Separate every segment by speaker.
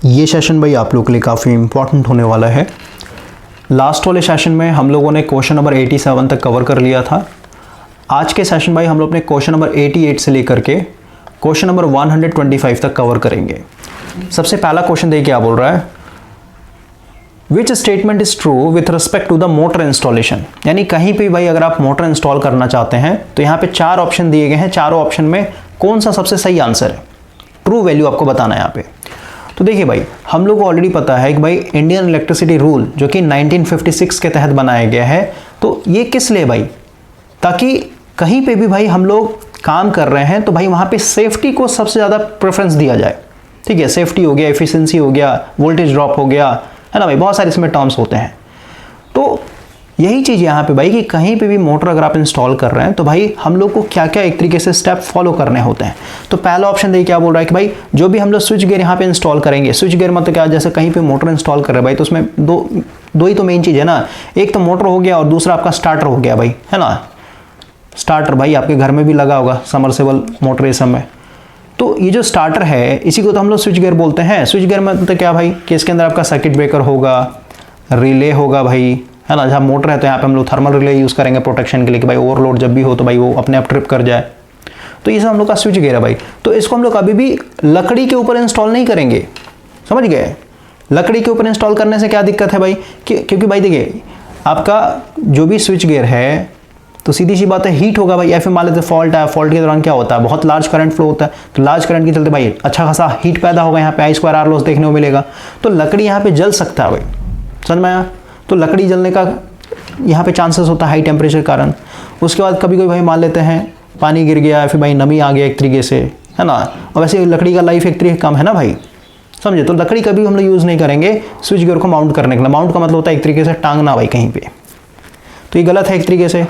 Speaker 1: ये सेशन भाई आप लोगों के लिए काफ़ी इंपॉर्टेंट होने वाला है। लास्ट वाले सेशन में हम लोगों ने क्वेश्चन नंबर 87 तक कवर कर लिया था। आज के सेशन भाई हम लोग अपने क्वेश्चन नंबर 88 से लेकर के क्वेश्चन नंबर 125 तक कवर करेंगे। सबसे पहला क्वेश्चन देखिए क्या बोल रहा है, which statement is true with respect to the motor installation. यानी कहीं पे भाई अगर आप मोटर इंस्टॉल करना चाहते हैं तो यहाँ पे 4 ऑप्शन दिए गए हैं, चारों ऑप्शन में कौन सा सबसे सही आंसर है, ट्रू वैल्यू आपको बताना है यहाँ पे। तो देखिए भाई हम लोग को ऑलरेडी पता है कि भाई इंडियन इलेक्ट्रिसिटी रूल जो कि 1956 के तहत बनाया गया है, तो ये किस लिए भाई, ताकि कहीं पे भी भाई हम लोग काम कर रहे हैं तो भाई वहाँ पे सेफ्टी को सबसे ज़्यादा प्रेफरेंस दिया जाए। ठीक है, सेफ्टी हो गया, एफिशिएंसी हो गया, वोल्टेज ड्रॉप हो गया, है ना भाई, बहुत सारे इसमें टर्म्स होते हैं। तो यही चीज़ यहाँ पे भाई कि कहीं पे भी मोटर अगर आप इंस्टॉल कर रहे हैं तो भाई हम लोग को क्या क्या एक तरीके से स्टेप फॉलो करने होते हैं। तो पहला ऑप्शन देखिए क्या बोल रहा है कि भाई जो भी हम लोग स्विच गियर यहाँ पे इंस्टॉल करेंगे, स्विच गियर मतलब क्या, जैसे कहीं पे मोटर इंस्टॉल कर रहे हैं भाई तो उसमें दो ही तो मेन चीज़ है ना, एक तो मोटर हो गया और दूसरा आपका स्टार्टर हो गया भाई, है ना। स्टार्टर भाई आपके घर में भी लगा होगा, समरसेबल मोटर इस समय। तो ये जो स्टार्टर है इसी को तो हम लोग स्विच गियर बोलते हैं। स्विच गियर में तो क्या भाई कि इसके अंदर आपका सर्किट ब्रेकर होगा, रिले होगा भाई, है ना। जहाँ मोटर है तो यहाँ पे हम लोग थर्मल रिले यूज़ करेंगे प्रोटेक्शन के लिए कि भाई ओवरलोड जब भी हो तो भाई वो अपने आप ट्रिप कर जाए। तो ये सब हम लोग का स्विच गियर है भाई। तो इसको हम लोग कभी भी लकड़ी के ऊपर इंस्टॉल नहीं करेंगे, समझ गए। लकड़ी के ऊपर इंस्टॉल करने से क्या दिक्कत है भाई, क्योंकि भाई देखिए आपका जो भी स्विच गियर है तो सीधी सी बात है हीट होगा भाई। या फिर मान लेते फॉल्ट है, फॉल्ट के दौरान क्या होता है, बहुत लार्ज करंट फ्लो होता है, तो लार्ज करंट के चलते भाई अच्छा खासा हीट पैदा होगा, यहाँ पे I2R लॉस देखने को मिलेगा। तो लकड़ी यहाँ पे जल सकता है भाई, समझ में आया। तो लकड़ी जलने का यहाँ पे चांसेस होता है हाई टेम्परेचर के कारण। उसके बाद कभी कोई भाई मान लेते हैं पानी गिर गया, फिर भाई नमी आ गया एक तरीके से, है ना। और वैसे लकड़ी का लाइफ एक तरीके कम है ना भाई, समझे। तो लकड़ी कभी हम लोग यूज़ नहीं करेंगे स्विच गियर को माउंट करने के लिए। माउंट का मतलब होता है एक तरीके से टांगना भाई कहीं पे, तो ये गलत है एक तरीके से।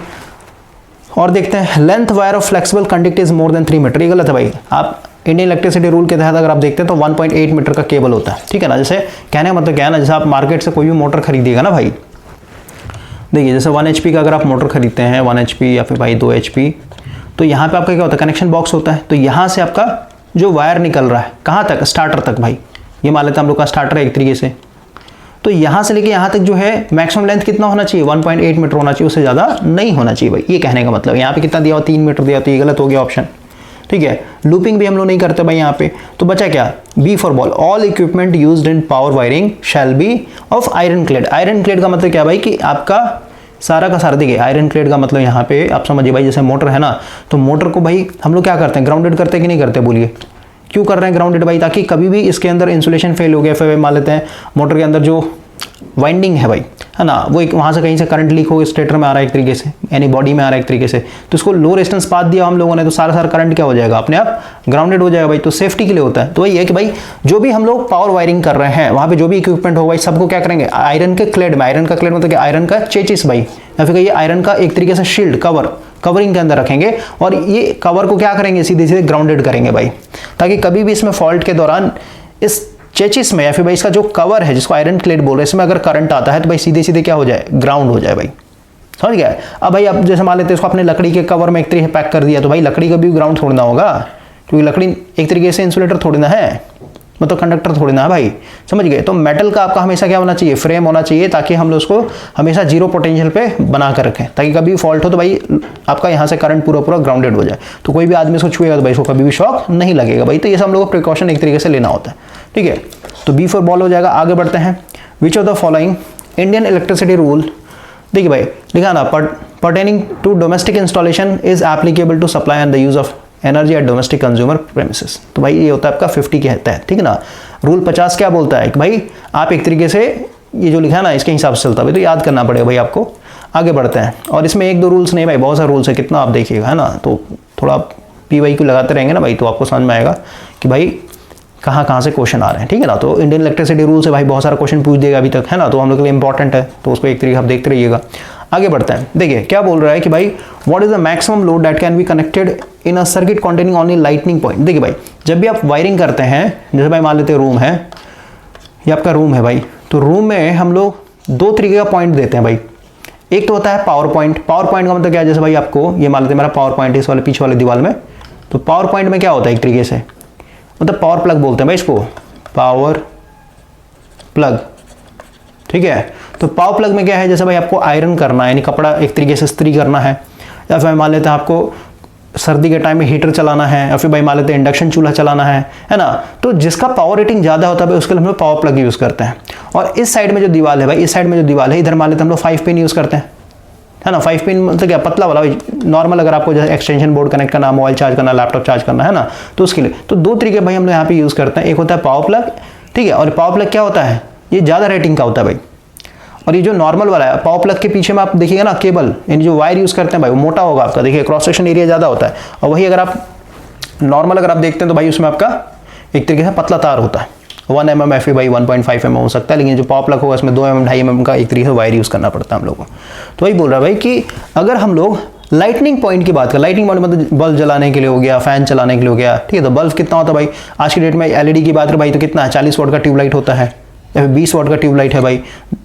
Speaker 1: और देखते हैं length wire of flexible conduct is more than 3 metre, ये गलत है भाई। आप इंडियन इलेक्ट्रिसिटी रूल के तहत अगर आप देखते हैं तो 1.8 मीटर का केबल होता है, ठीक है ना। जैसे कहने का मतलब क्या है ना, जैसे आप मार्केट से कोई भी मोटर खरीदिएगा ना भाई, देखिए जैसे 1 HP का अगर आप मोटर खरीदते हैं, 1 HP या फिर भाई 2 HP, तो यहाँ पे आपका क्या होता है, कनेक्शन बॉक्स होता है। तो यहाँ से आपका जो वायर निकल रहा है कहाँ तक, स्टार्टर तक भाई। ये मान लेते हैं हम लोग का स्टार्टर है एक तरीके से, तो यहाँ से लेके यहाँ तक जो है मैक्सिमम लेंथ कितना होना चाहिए, 1.8 मीटर होना चाहिए, उससे ज़्यादा नहीं होना चाहिए भाई। ये कहने का मतलब यहाँ पे कितना दिया हो, 3 मीटर दिया, तो ये गलत हो गया ऑप्शन, ठीक है। लूपिंग भी हम लोग नहीं करते भाई यहाँ पे। तो बचा क्या, B for ball, all equipment used in power wiring shall be of iron clad. Iron clad का मतलब क्या भाई कि आपका सारा का सारा, देखिए आयरन क्लेड का मतलब यहाँ पे आप समझिए भाई, जैसे मोटर है ना, तो मोटर को भाई हम लोग क्या करते हैं, ग्राउंडेड करते हैं कि नहीं करते, बोलिए क्यों कर रहे हैं ग्राउंडेड भाई, ताकि कभी भी इसके अंदर इंसुलेशन फेल हो गया, फिर मान लेते हैं मोटर के अंदर जो वाइंडिंग है भाई, है ना, वो एक वहाँ से कहीं से करंट लीक हो स्टेटर में आ रहा है एक तरीके से, यानी बॉडी में आ रहा है एक तरीके से, तो इसको लो रेजिस्टेंस पाथ दिया हम लोगों ने, तो सारा करंट क्या हो जाएगा, अपने आप ग्राउंडेड हो जाएगा भाई। तो सेफ्टी के लिए होता है। तो वही है कि भाई जो भी हम लोग पावर वायरिंग कर रहे हैं वहाँ पे जो भी इक्विपमेंट होगा भाई सबको क्या करेंगे, आयरन के क्लेड में, आयरन का क्लेड मतलब आयरन का चेचिस भाई, या फिर ये आयरन का एक तरीके से शील्ड कवरिंग के अंदर रखेंगे, और ये कवर को क्या करेंगे, सीधे सीधे ग्राउंडेड करेंगे भाई, ताकि कभी भी इसमें फॉल्ट के दौरान इस चेचिस में या फिर भाई इसका जो कवर है जिसको आयरन क्लेड बोल रहे हैं, इसमें अगर करंट आता है तो भाई सीधे सीधे क्या हो जाए, ग्राउंड हो जाए भाई, समझ गया। अब भाई आप जैसे मान लेते हैं इसको अपने लकड़ी के कवर में एक तरीके से पैक कर दिया, तो भाई लकड़ी का भी ग्राउंड छोड़ना होगा, क्योंकि लकड़ी एक तरीके से इंसुलेटर थोड़ी ना है, मतलब कंडक्टर थोड़ी ना है भाई, समझ गए। तो मेटल का आपका हमेशा क्या होना चाहिए, फ्रेम होना चाहिए, ताकि हम लोग उसको हमेशा जीरो पोटेंशियल पे बना कर रखें, ताकि कभी फॉल्ट हो तो भाई आपका यहाँ से करंट पूरा ग्राउंडेड हो जाए, तो कोई भी आदमी इसको छुएगा तो भाई इसको कभी भी शॉक नहीं लगेगा भाई। तो ये सब हम लोग को प्रिकॉशन एक तरीके से लेना होता है, ठीक है। तो बी फॉर बॉल हो जाएगा। आगे बढ़ते हैं, which of the following Indian electricity rule, देखिए भाई लिखा ना, pertaining to domestic installation is applicable to supply and the use of energy at domestic consumer premises. तो भाई ये होता है आपका 50 के तहत, ठीक है ना। रूल 50 क्या बोलता है कि भाई आप एक तरीके से ये जो लिखा है ना इसके हिसाब से चलता है, तो याद करना पड़ेगा भाई आपको। आगे बढ़ते हैं, और इसमें 1-2 रूल्स नहीं भाई, बहुत सारे रूल्स है, कितना आप देखिएगा, है ना। तो थोड़ा PYQ लगाते रहेंगे ना भाई, तो आपको समझ में आएगा कि भाई कहाँ से क्वेश्चन आ रहे हैं, ठीक है ना। तो इंडियन इलेक्ट्रिसिटी रूल से भाई बहुत सारा क्वेश्चन पूछ देगा अभी तक, है ना, तो हम लोग के लिए इंपॉर्टेंट है, तो उसको एक तरीके आप देखते रहिएगा। आगे बढ़ते हैं, देखिए क्या बोल रहा है कि भाई what is the maximum load that can be connected in a circuit containing only lightning point. देखिए भाई जब भी आप वायरिंग करते हैं, जैसे भाई मान लेते हैं रूम है, ये आपका रूम है भाई, तो रूम में हम लोग 2 तरीके का पॉइंट देते हैं भाई। एक तो होता है पावर पॉइंट। पावर पॉइंट का मतलब क्या है, जैसे भाई आपको ये मान लेते हैं मेरा पावर पॉइंट इस वाले पीछे वाले दीवार में, तो पावर पॉइंट में क्या होता है एक तरीके से, मतलब पावर प्लग बोलते हैं भाई इसको, पावर प्लग, ठीक है। तो पावर प्लग में क्या है, जैसे भाई आपको आयरन करना है, यानी कपड़ा एक तरीके से इस्त्री करना है, या फिर मान लेते हैं आपको सर्दी के टाइम में हीटर चलाना है, या फिर भाई मान लेते हैं इंडक्शन चूल्हा चलाना है ना। तो जिसका पावर रेटिंग ज़्यादा होता है भाई उसके लिए हम लोग पावर प्लग यूज़ करते हैं। और इस साइड में जो दीवार है भाई, इस साइड में जो दीवार है इधर मान लेते हैं हम लोग 5 पिन यूज़ करते हैं, है ना। 5 पिन मतलब क्या, पतला वाला भाई, नॉर्मल अगर आपको जैसे एक्सटेंशन बोर्ड कनेक्ट करना, मोबाइल चार्ज करना, लैपटॉप चार्ज करना है ना, तो उसके लिए तो 2 तरीके भाई हम लोग यहाँ पे यूज़ करते हैं। एक होता है पावर प्लग, ठीक है, और पावर प्लग क्या होता है, ये ज़्यादा रेटिंग का होता है भाई। और ये जो नॉर्मल वाला है, पावर प्लग के पीछे में आप देखिएगा ना केबल, यानी जो वायर यूज़ करते हैं भाई वो मोटा होगा आपका, देखिए क्रॉस सेक्शन एरिया ज़्यादा होता है। और वही अगर आप नॉर्मल अगर आप देखते हैं तो भाई उसमें आपका एक तरीके से पतला तार होता है, 1 mm FE भाई 1.5 mm हो सकता है, लेकिन जो पावर प्लग होगा इसमें 2 mm 2.5 mm का एक तरीके से वायर यूज़ करना पड़ता है हम लोगों को। तो वही बोल रहा है भाई कि अगर हम लोग लाइटनिंग पॉइंट की बात करें, लाइटनिंग पॉइंट मतलब बल्ब जलाने के लिए हो गया, फैन चलाने के लिए हो गया, ठीक है। तो बल्ब कितना होता है भाई, आज की डेट में LED की बात करें भाई तो कितना है, 40 वाट का ट्यूबलाइट होता है, या फिर 20 वाट का ट्यूबलाइट है भाई,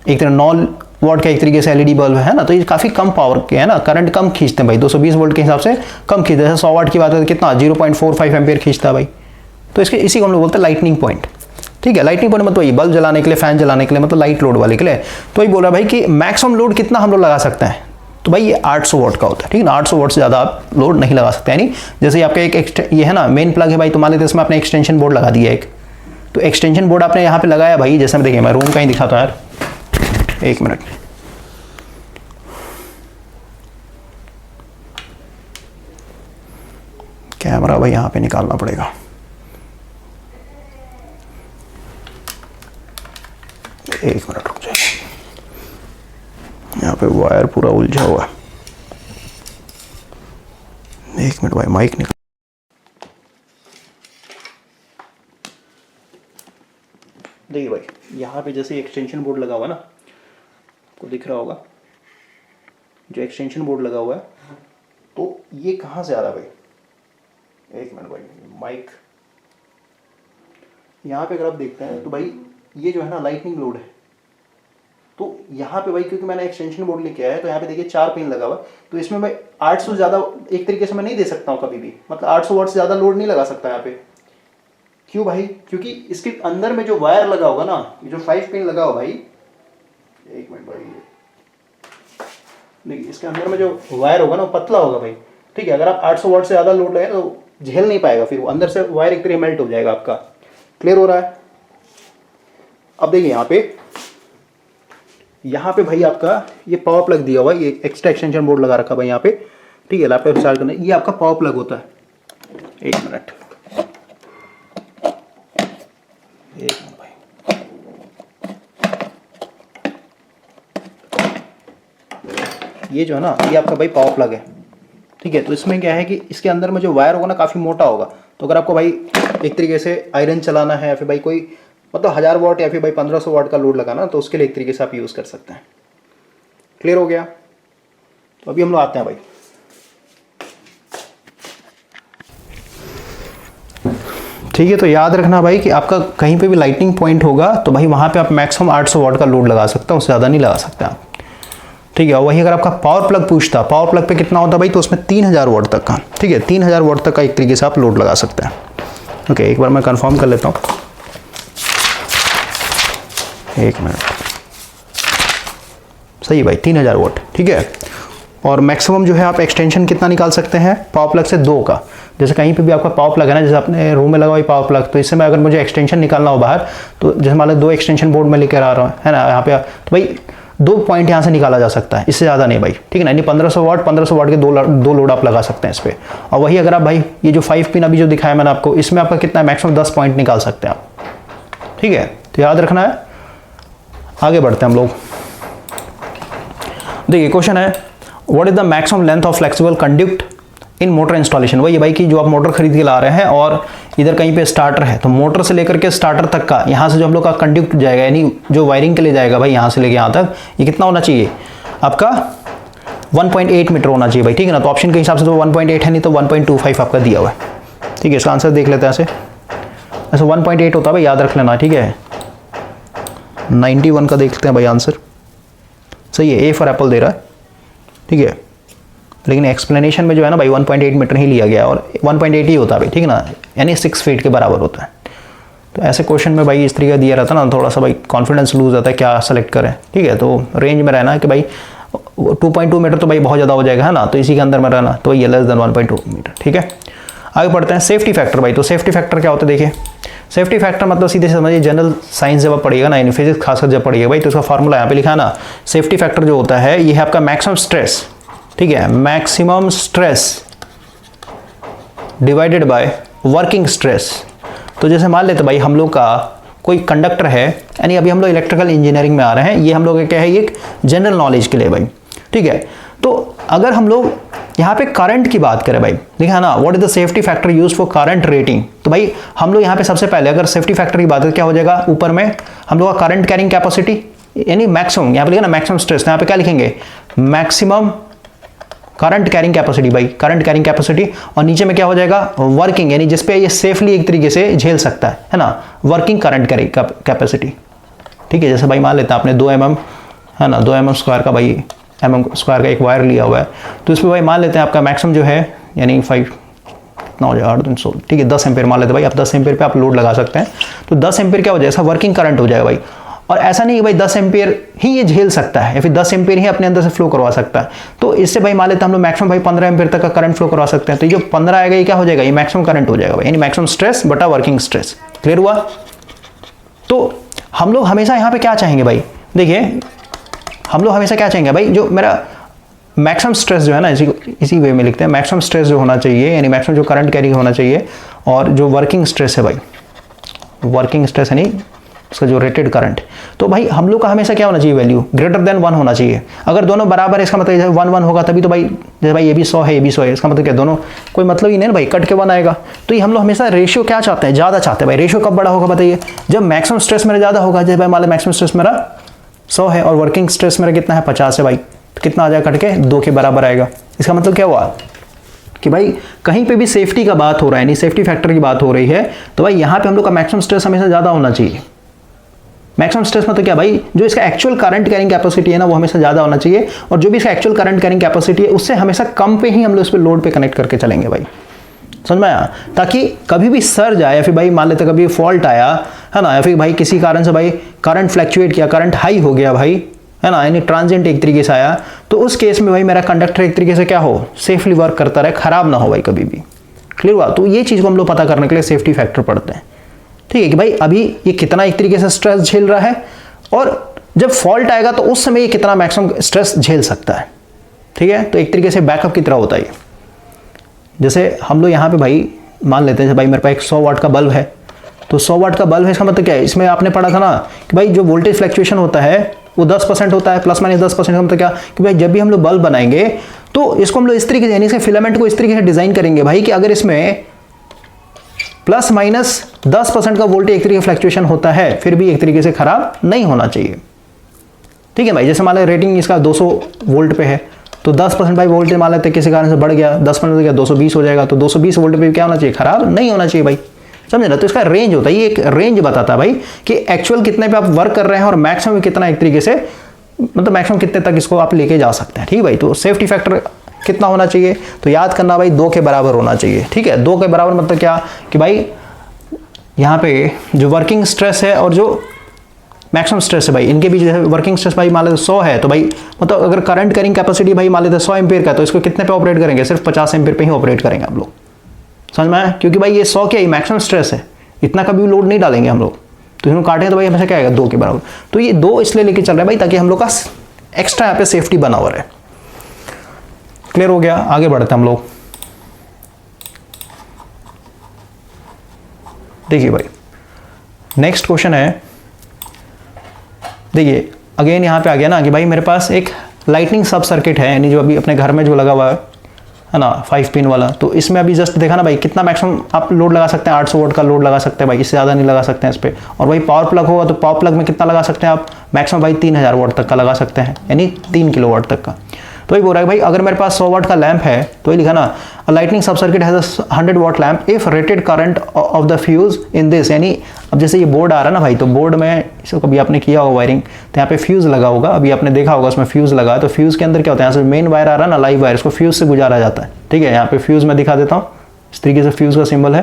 Speaker 1: एक तरह 9 वाट का एक तरीके से LED बल्ब है ना। तो ये काफ़ी कम पावर के है ना, करंट कम खींचते हैं भाई, 220 वोल्ट के हिसाब से कम खींचते हैं। 100 वाट की बात है तो कितना 0.45 एम्पियर खींचता है भाई। तो इसके इसी को हम लोग बोलते हैं लाइटनिंग पॉइंट, ठीक है। लाइटनिंग पॉइंट मतलब वही बल्ब जलाने के लिए, फैन चलाने के लिए, मतलब लाइट लोड वाले के लिए। तो वही बोल रहा है भाई कि मैक्सिमम लोड कितना हम लोग लगा सकते हैं, तो भाई ये 800 वाट का होता है, ठीक है ना। 800 वाट से ज़्यादा आप लोड नहीं लगा सकते, यानी जैसे आपका एक ये है ना मेन प्लग है भाई, तो मान लेते इसमें आपने एक्सटेंशन बोर्ड लगा दिया एक, तो एक्सटेंशन बोर्ड आपने यहाँ पे लगाया भाई, जैसे मैं देखिए मैं रूम का ही दिखाता हूँ यार, 1 मिनट। कैमरा भाई यहाँ पे निकालना पड़ेगा, एक मिनट रुक जाइए, यहाँ पे वायर पूरा उलझा हुआ है। 1 मिनट भाई, माइक निकाल। देखिए भाई यहाँ पे जैसे एक्सटेंशन बोर्ड लगा हुआ है ना, आपको दिख रहा होगा जो एक्सटेंशन बोर्ड लगा हुआ है, तो ये कहाँ से आ रहा है भाई, 1 मिनट भाई, माइक यहाँ पे अगर आप देखते हैं तो भाई ये जो है ना लाइटनिंग लोड है, तो यहाँ पे भाई क्योंकि मैंने एक्सटेंशन बोर्ड लेके आया है तो यहाँ पे देखिए 4 पिन लगा हुआ, तो इसमें मैं 800 ज़्यादा एक तरीके से मैं नहीं दे सकता हूँ कभी भी, मतलब 800 वाट से ज़्यादा लोड नहीं लगा सकता यहाँ पे। क्यों भाई, क्योंकि इसके अंदर में जो वायर लगा होगा ना, जो 5 पिन लगा हो भाई, 1 मिनट भाई, देखिए इसके अंदर में जो वायर होगा ना वो पतला होगा भाई, ठीक है। अगर आप 800 वाट से ज़्यादा लोड लगे तो झेल नहीं पाएगा, फिर वो अंदर से वायर एक तरह मेल्ट हो जाएगा आपका। क्लियर हो रहा है। अब देखिए यहाँ पे भाई आपका ये पावर प्लग दिया हुआ है, ये एक्स्ट्रा एक्सटेंशन बोर्ड लगा रखा भाई यहाँ पे, ठीक है, लैपटॉप चार्ज करने, ये आपका पावर प्लग होता है। 1 मिनट, 1 मिनट भाई, ये जो है ना ये आपका भाई पावर प्लग है, ठीक है। तो इसमें क्या है कि इसके अंदर में जो वायर होगा ना काफ़ी मोटा होगा, तो अगर आपको भाई एक तरीके से आयरन चलाना है या फिर भाई कोई मतलब 1000 वाट या फिर भाई 1500 वाट का लोड लगाना, तो उसके लिए एक तरीके से आप यूज़ कर सकते हैं। क्लियर हो गया। तो अभी हम लोग आते हैं भाई, ठीक है। तो याद रखना भाई कि आपका कहीं पे भी लाइटनिंग पॉइंट होगा तो भाई वहाँ पे आप मैक्सिमम 800 वाट का लोड लगा सकते हैं, उससे ज़्यादा नहीं लगा सकते आप, ठीक है। वही अगर आपका पावर प्लग पूछता, पावर प्लग पे कितना होता भाई, तो उसमें 3000 वाट तक का, ठीक है, 3000 वाट तक का एक तरीके से आप लोड लगा सकते हैं। ओके, एक बार मैं कंफर्म कर लेता हूँ, 1 मिनट, सही भाई 3000 वाट, ठीक है। और मैक्सिमम जो है आप एक्सटेंशन कितना निकाल सकते हैं पावर प्लग से, 2 का। जैसे कहीं पे भी आपका पावर प्लग है ना, जैसे अपने रूम में लगा हुआ पावर प्लग, तो इससे मैं अगर मुझे एक्सटेंशन निकालना हो बाहर, तो जैसे मान लो 2 एक्सटेंशन बोर्ड में लेकर आ रहा हूँ, है ना, यहाँ पे तो भाई 2 पॉइंट यहाँ से निकाला जा सकता है, इससे ज़्यादा नहीं भाई, ठीक है ना। यानी 1500 वाट के दो लोड आप लगा सकते हैं इस पर। और वही अगर आप भाई ये जो 5 पिन अभी जो दिखाया मैंने आपको, इसमें आपका कितना मैक्सिमम 10 पॉइंट निकाल सकते हैं आप, ठीक है। तो याद रखना है। आगे बढ़ते हैं हम लोग। देखिए क्वेश्चन है, what is the maximum length of flexible conduct in motor installation. वही भाई कि जो आप मोटर खरीद के ला रहे हैं और इधर कहीं पे स्टार्टर है, तो मोटर से लेकर के स्टार्टर तक का यहाँ से जो हम लोग का कंडक्ट जाएगा, यानी जो वायरिंग के लिए जाएगा भाई यहाँ से लेके यहाँ तक, ये कितना होना चाहिए आपका 1.8 मीटर होना चाहिए भाई, ठीक है ना। तो ऑप्शन के हिसाब से तो 1.8 है, नहीं तो 1.25 आपका दिया हुआ है, ठीक है। इसका आंसर देख लेते हैं ऐसे 1.8 होता है भाई, याद रख लेना, ठीक है। 91 का देखते हैं भाई आंसर, सही है, ए फॉर एप्पल दे रहा है, ठीक है। लेकिन एक्सप्लेनेशन में जो है ना भाई 1.8 मीटर ही लिया गया और 1.8 ही होता है भाई, ठीक है ना, यानी 6 फीट के बराबर होता है। तो ऐसे क्वेश्चन में भाई इस तरीके दिया रहता है ना, थोड़ा सा भाई कॉन्फिडेंस लूज होता है क्या सेलेक्ट करें, ठीक है। तो रेंज में रहना है कि भाई 2.2 मीटर तो भाई बहुत ज़्यादा हो जाएगा, है ना, तो इसी के अंदर में रहना, तो ये लेस देन 1.2 मीटर, ठीक है। आगे बढ़ते हैं सेफ्टी फैक्टर भाई। तो सेफ्टी फैक्टर क्या होता है, देखिए सेफ्टी फैक्टर मतलब सीधे से समझिए जनरल साइंस जब आप पढ़िएगा ना, यानी फिजिक्स खासकर जब पढ़िएगा भाई, तो उसका फार्मूला यहाँ पे लिखा है ना, सेफ्टी फैक्टर जो होता है ये है आपका मैक्सिमम स्ट्रेस, ठीक है, maximum stress divided by working stress. तो जैसे मान लेते भाई हम लोग का कोई कंडक्टर है, यानी अभी हम लोग इलेक्ट्रिकल इंजीनियरिंग में आ रहे हैं, ये हम लोग क्या है, ये जनरल नॉलेज के लिए भाई, ठीक है। तो अगर हम लोग यहाँ पे करंट की बात करें भाई, देखा है ना, what is the safety factor use for current rating. तो भाई हम लोग यहाँ पे सबसे पहले अगर सेफ्टी फैक्टर की बात करें क्या हो जाएगा, ऊपर में हम लोग का करंट कैरिंग कैपेसिटी यानी मैक्सिमम, यहाँ पे लिखा ना मैक्सिमम स्ट्रेस, यहाँ पे क्या लिखेंगे मैक्सिमम करंट कैरिंग कैपेसिटी भाई, करंट कैरिंग कैपेसिटी, और नीचे में क्या हो जाएगा वर्किंग, यानी जिसपे ये सेफली एक तरीके से झेल सकता है ना, वर्किंग करंट कैरिंग कैपेसिटी, ठीक है। जैसे भाई मान लेते हैं आपने 2 mm है ना, 2 mm स्क्वायर का भाई mm स्क्वायर का एक वायर लिया हुआ है, तो इसमें भाई मान लेते हैं आपका मैक्सिमम जो है यानी 5 कितना हो जाएगा 8 ठीक है 10 एम्पेयर मान लेते हैं भाई, आप 10 एम्पेयर पे आप लोड लगा सकते हैं, तो 10 एम्पेयर क्या हो जाएगा वर्किंग करंट हो जाएगा भाई। और ऐसा नहीं कि भाई 10 एम्पेयर ही ये झेल सकता है या फिर 10 एम्पेयर ही अपने अंदर से फ्लो करवा सकता है, तो इससे भाई मान लेते हैं हम लोग मैक्सिमम भाई 15 एम्पेयर तक का करंट फ्लो करवा सकते हैं, तो ये जो 15 आएगा ये क्या हो जाएगा, ये मैक्सिमम करंट हो जाएगा भाई, यानी मैक्सिमम स्ट्रेस बटा वर्किंग स्ट्रेस। क्लियर हुआ। तो हम लोग हमेशा यहाँ पे क्या चाहेंगे भाई, देखिए हम लोग हमेशा क्या चाहेंगे भाई, जो मेरा मैक्सिमम स्ट्रेस जो है ना, इसी वे में लिखते हैं, मैक्सिमम स्ट्रेस जो होना चाहिए यानी मैक्सिमम जो करंट कैरी होना चाहिए, और जो वर्किंग स्ट्रेस है भाई, वर्किंग स्ट्रेस यानी उसका जो रेटेड करंट, तो भाई हम लोग का हमेशा क्या होना चाहिए वैल्यू ग्रेटर देन 1 होना चाहिए। अगर दोनों बराबर है इसका मतलब 1 होगा तभी तो भाई, जैसे भाई ये भी 100 है ये भी 100 है, इसका मतलब क्या दोनों कोई मतलब ही नहीं ना भाई, कट के 1 आएगा। तो ये हम लोग हमेशा रेशियो क्या चाहते हैं, ज़्यादा चाहते हैं भाई। रेशियो कब बड़ा होगा बताइए, जब मैक्सिमम स्ट्रेस मेरा ज़्यादा होगा, जैसे भाई मान लो मैक्सिमम स्ट्रेस मेरा 100 है और वर्किंग स्ट्रेस मेरा कितना है 50 है भाई, तो कितना आ जाएगा कट के 2 के बराबर आएगा। इसका मतलब क्या हुआ कि भाई कहीं पे भी सेफ्टी का बात हो रहा है, यानी सेफ्टी फैक्टर की बात हो रही है, तो भाई यहाँ पे हम लोग का मैक्सिमम स्ट्रेस हमेशा ज़्यादा होना चाहिए। मैक्सिमम स्ट्रेस मतलब क्या भाई, जो इसका एक्चुअल करंट कैरिंग कैपेसिटी है ना वो हमेशा ज़्यादा होना चाहिए, और जो भी इसका एक्चुअल करंट कैरिंग कैपेसिटी है उससे हमेशा कम पे ही हम लोग इस पर लोड पे कनेक्ट करके चलेंगे भाई, समझ में आया। ताकि कभी भी सर्ज आया या फिर भाई मान लेते कभी फॉल्ट आया है ना, या फिर भाई किसी कारण से भाई करंट फ्लैक्चुएट किया, करंट हाई हो गया भाई है ना, यानी ट्रांजिएंट एक तरीके से आया, तो उस केस में भाई मेरा कंडक्टर एक तरीके से क्या हो सेफली वर्क करता रहे, खराब ना हो भाई कभी भी। क्लियर हुआ। तो ये चीज़ को हम लोग पता करने के लिए सेफ्टी फैक्टर पढ़ते हैं, ठीक है, कि भाई अभी ये कितना एक तरीके से स्ट्रेस झेल रहा है, और जब फॉल्ट आएगा तो उस समय ये कितना मैक्सिमम स्ट्रेस झेल सकता है, ठीक है। तो एक तरीके से बैकअप की तरह होता है। जैसे हम लोग यहाँ पे भाई मान लेते हैं भाई मेरे पास एक 100 वाट का बल्ब है, तो 100 वाट का बल्ब है, इसका मतलब क्या है, इसमें आपने पढ़ा था ना कि भाई जो वोल्टेज फ्लैक्चुएशन होता है वो 10% होता है, प्लस माइनस 10%। का मतलब क्या कि भाई जब भी हम लोग बल्ब बनाएंगे तो इसको हम लोग इस तरीके से यानी इसके फिलामेंट को इस तरीके से डिजाइन करेंगे भाई कि अगर इसमें प्लस माइनस 10% का वोल्टेज एक तरीके फ्लैक्चुएशन होता है फिर भी एक तरीके से खराब नहीं होना चाहिए, ठीक है भाई। जैसे मान लें रेटिंग इसका 200 वोल्ट पे है, तो 10% भाई वोल्टेज मान लेते किसी कारण से बढ़ गया 10% हो गया 220 हो जाएगा, तो 220 वोल्ट पे क्या होना चाहिए, खराब नहीं होना चाहिए भाई, समझे ना। तो इसका रेंज होता है, ये एक रेंज बताता है भाई कि एक्चुअल कितने पे आप वर्क कर रहे हैं और मैक्सिमम कितना एक तरीके से मतलब मैक्सिमम कितने तक इसको आप लेके जा सकते हैं, ठीक है भाई। तो सेफ्टी फैक्टर कितना होना चाहिए, तो याद करना भाई 2 के बराबर होना चाहिए, ठीक है। 2 के बराबर मतलब क्या कि भाई यहाँ पे जो वर्किंग स्ट्रेस है और जो मैक्सिमम स्ट्रेस है भाई इनके बीच वर्किंग स्ट्रेस भाई मान लेते 100 है, तो भाई मतलब अगर करंट कैरिंग कैपेसिटी भाई मान लेते 100 एम्पेयर का, तो इसको कितने पे ऑपरेट करेंगे, सिर्फ 50 एम्पेयर पे ही ऑपरेट करेंगे आप लोग, समझ में आया। क्योंकि भाई ये 100 क्या है मैक्सिमम स्ट्रेस है, इतना कभी लोड नहीं डालेंगे हम लोग, तो इसमें काटेंगे तो भाई हमेशा क्या आएगा 2 के बराबर। तो ये 2 इसलिए लेके चल रहे हैं भाई ताकि हम लोग का एक्स्ट्रा यहाँ पे सेफ्टी बना हुआ है। क्लियर हो गया। आगे बढ़ते हैं हम लोग। देखिए भाई नेक्स्ट क्वेश्चन है, देखिए अगेन यहाँ पे आ गया ना कि भाई मेरे पास एक लाइटनिंग सब सर्किट है, यानी जो अभी अपने घर में जो लगा हुआ है ना 5 पिन वाला, तो इसमें अभी जस्ट देखा ना भाई कितना मैक्सिमम आप लोड लगा सकते हैं, 800 वोल्ट का लोड लगा सकते हैं भाई, इससे ज़्यादा नहीं लगा सकते हैं इस पर। और भाई पावर प्लग होगा तो पावर प्लग में कितना लगा सकते हैं आप, मैक्सिमम भाई 3000 वाट तक का लगा सकते हैं, यानी 3 किलोवाट तक का। तो वही बोल रहा है भाई अगर मेरे पास 100 वाट का लैंप है, तो ये लिखा ना lightning sub circuit has a 100 watt lamp if rated current of the fuse in this, यानी अब जैसे ये बोर्ड आ रहा है ना भाई, तो बोर्ड में इसको कभी आपने किया होगा वायरिंग, तो यहाँ पे फ्यूज लगा होगा, अभी आपने देखा होगा उसमें फ्यूज लगा है, तो फ्यूज के अंदर क्या होता है, यहाँ से मेन वायर आ रहा है ना लाइव वायर, इसको फ्यूज से गुजारा जाता है, ठीक है। यहाँ पे फ्यूज मैं दिखा देता हूँ, इस तरीके से फ्यूज का सिंबल है,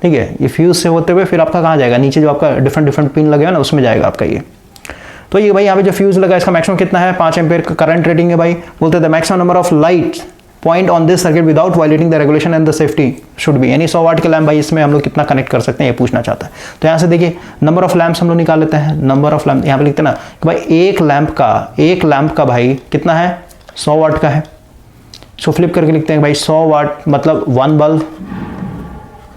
Speaker 1: ठीक है। ये फ्यूज से होते हुए फिर आपका कहाँ जाएगा, नीचे जो आपका डिफरेंट पिन लगेगा ना उसमें जाएगा आपका ये। तो ये भाई यहाँ पे जो फ्यूज लगा इसका मैक्सिमम कितना है, 5 एम्पियर का करंट रेटिंग है भाई। बोलते थे maximum number of light point on this circuit without violating the regulation and the safety should be, यानी 100 वाट के लैम्प भाई इसमें हम लोग कितना कनेक्ट कर सकते हैं ये पूछना चाहता है। तो यहाँ से देखिए नंबर ऑफ लैंप्स हम लोग निकाल लेते हैं। नंबर ऑफ लैंप यहाँ पे लिखते हैं ना कि भाई एक लैंप का भाई कितना है, 100 वाट का है। सो फ्लिप करके लिखते हैं भाई 100 वाट मतलब 1 बल्ब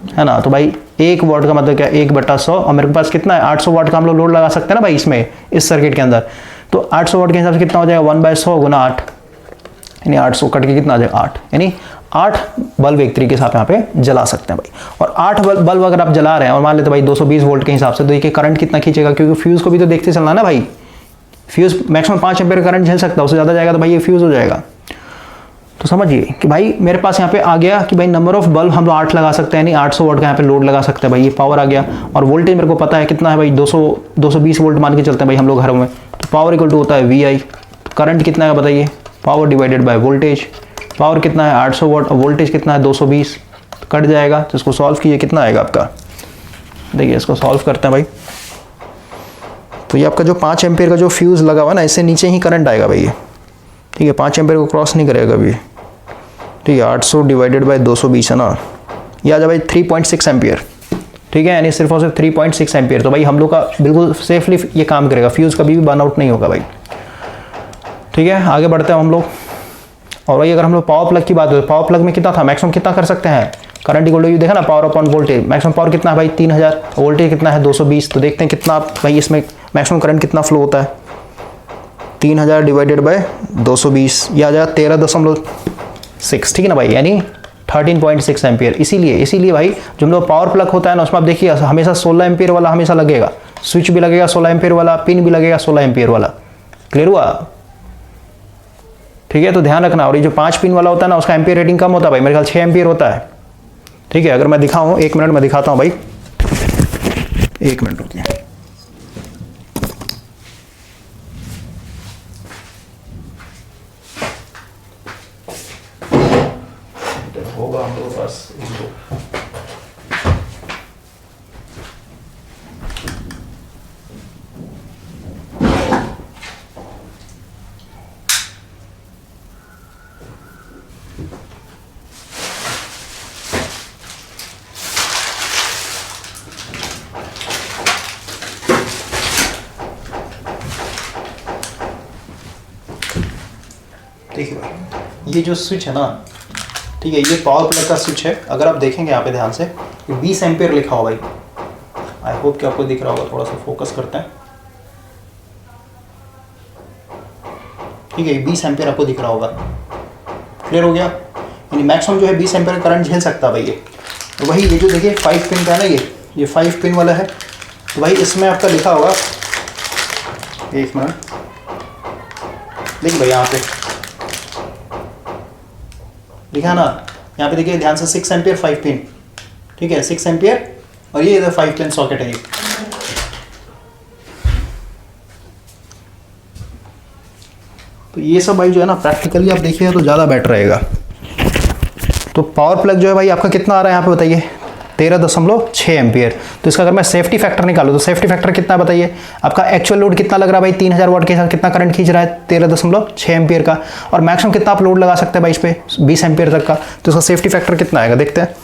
Speaker 1: है ना। तो भाई 1 वाट का मतलब क्या, 1/100, और मेरे पास कितना है 800 वाट का हम लोग लोड लगा सकते हैं ना भाई इसमें, इस सर्किट के अंदर। तो 800 वाट के हिसाब से कितना हो जाएगा, 1/100 गुना 8, यानी 800 कट के कितना आ जाएगा 8, यानी 8 बल्ब एक तरीके से आप यहाँ पे जला सकते हैं भाई। और 8 बल्ब अगर आप जला रहे हैं और मान लेते भाई 220 वोल्ट के हिसाब से, तो देखिए करंट कितना खींचेगा, क्योंकि फ्यूज को भी तो देखते चलना ना भाई। फ्यूज मैक्सिमम 5 एम्पीयर करंट झेल सकता है, उससे ज़्यादा जाएगा तो भाई ये फ्यूज हो जाएगा। तो समझिए कि भाई मेरे पास यहाँ पे आ गया कि भाई नंबर ऑफ बल्ब हम लोग 8 लगा सकते हैं, यानी 800 वाट का यहाँ पे लोड लगा सकते हैं भाई, ये पावर आ गया। और वोल्टेज मेरे को पता है कितना है भाई, 220 वोल्ट मान के चलते हैं भाई हम लोग घरों में। तो पावर इक्वल टू होता है VI। तो करंट कितना है बताइए, power divided by voltage. Power कितना है 800 वाट और वोल्टेज कितना है 220, तो कट जाएगा। तो इसको सॉल्व कीजिए, कितना आएगा आपका, देखिए इसको सॉल्व करते हैं भाई। तो ये आपका जो 5 एम्पीयर का जो फ्यूज़ लगा हुआ ना, इससे नीचे ही करंट आएगा भाई ये, ठीक है। 5 एम्पीयर को क्रॉस नहीं करेगा अभी, ठीक है। 800 डिवाइडेड बाय 220 है ना, ये आ जाए भाई 3.6 एम्पीयर, ठीक है, यानी सिर्फ और सिर्फ 3.6 एम्पीयर। तो भाई हम लोग का बिल्कुल सेफली ये काम करेगा, फ्यूज़ कभी भी बर्न आउट नहीं होगा भाई, ठीक है। आगे बढ़ते हैं हम लोग। और भाई अगर हम लोग पावर प्लग की बात करें, पावर प्लग में कितना था, मैक्सिमम कितना कर सकते हैं, करंट इक्वल टू देखा ना power upon voltage. Maximum power कितना है भाई 3000, वोल्टेज कितना है 220। तो देखते हैं कितना भाई इसमें मैक्सिमम करंट कितना फ्लो होता है, 3000 डिवाइडेड बाय 220, यह आ जाएगा 13.6, ठीक है ना भाई, यानी 13.6 एम्पियर। इसीलिए भाई जो हम लोग पावर प्लग होता है ना उसमें आप देखिए हमेशा 16 एम्पियर वाला हमेशा लगेगा, स्विच भी लगेगा 16 एम्पियर वाला, पिन भी लगेगा 16 एम्पियर वाला। क्लियर हुआ, ठीक है। तो ध्यान रखना। और ये जो 5 पिन वाला होता है ना उसका एम्पियर रेटिंग कम होता है भाई, मेरे ख्याल 6 एम्पियर होता है, ठीक है। अगर मैं दिखाऊं, 1 मिनट में दिखाता हूं भाई, 1 मिनट रुकिए। होगा हम लोग पास देखिए भाई, ये जो स्विच है ना, ठीक है, ये पावर प्लग का स्विच है। अगर आप देखेंगे यहाँ पे ध्यान से, ये 20 एम्पियर लिखा हुआ भाई, आई होप कि आपको दिख रहा होगा, थोड़ा सा फोकस करते हैं, ठीक है। ये 20 एम्पियर आपको दिख रहा होगा, क्लियर हो गया। यानी मैक्सिमम जो है 20 एम्पियर करंट झेल सकता है भाई ये। तो वही ये जो देखिए 5 पिन का है ना, ये 5 पिन वाला है। तो भाई इसमें आपका लिखा होगा, 1 मिनट देखिए भाई, यहाँ पे लिखा ना, यहाँ पे देखिए ध्यान से 6 एम्पियर 5 पिन, ठीक है, 6 एम्पियर। और ये इधर 5 पिन सॉकेट है ये। तो ये सब भाई जो है ना प्रैक्टिकली आप देखिएगा तो ज़्यादा बेटर रहेगा। तो पावर प्लग जो है भाई आपका कितना आ रहा है यहाँ पे बताइए, 13.6 एम्पियर। तो इसका अगर मैं सेफ्टी फैक्टर निकालूँ तो सेफ्टी फैक्टर कितना बताइए, आपका एक्चुअल लोड कितना लग रहा है भाई, 3000 वाट के साथ कितना करंट खींच रहा है, 13.6 एम्पियर का। और मैक्सिमम कितना आप लोड लगा सकते हैं भाई इस पे, 20 एम्पियर तक का। तो इसका सेफ्टी फैक्टर कितना आएगा देखते हैं,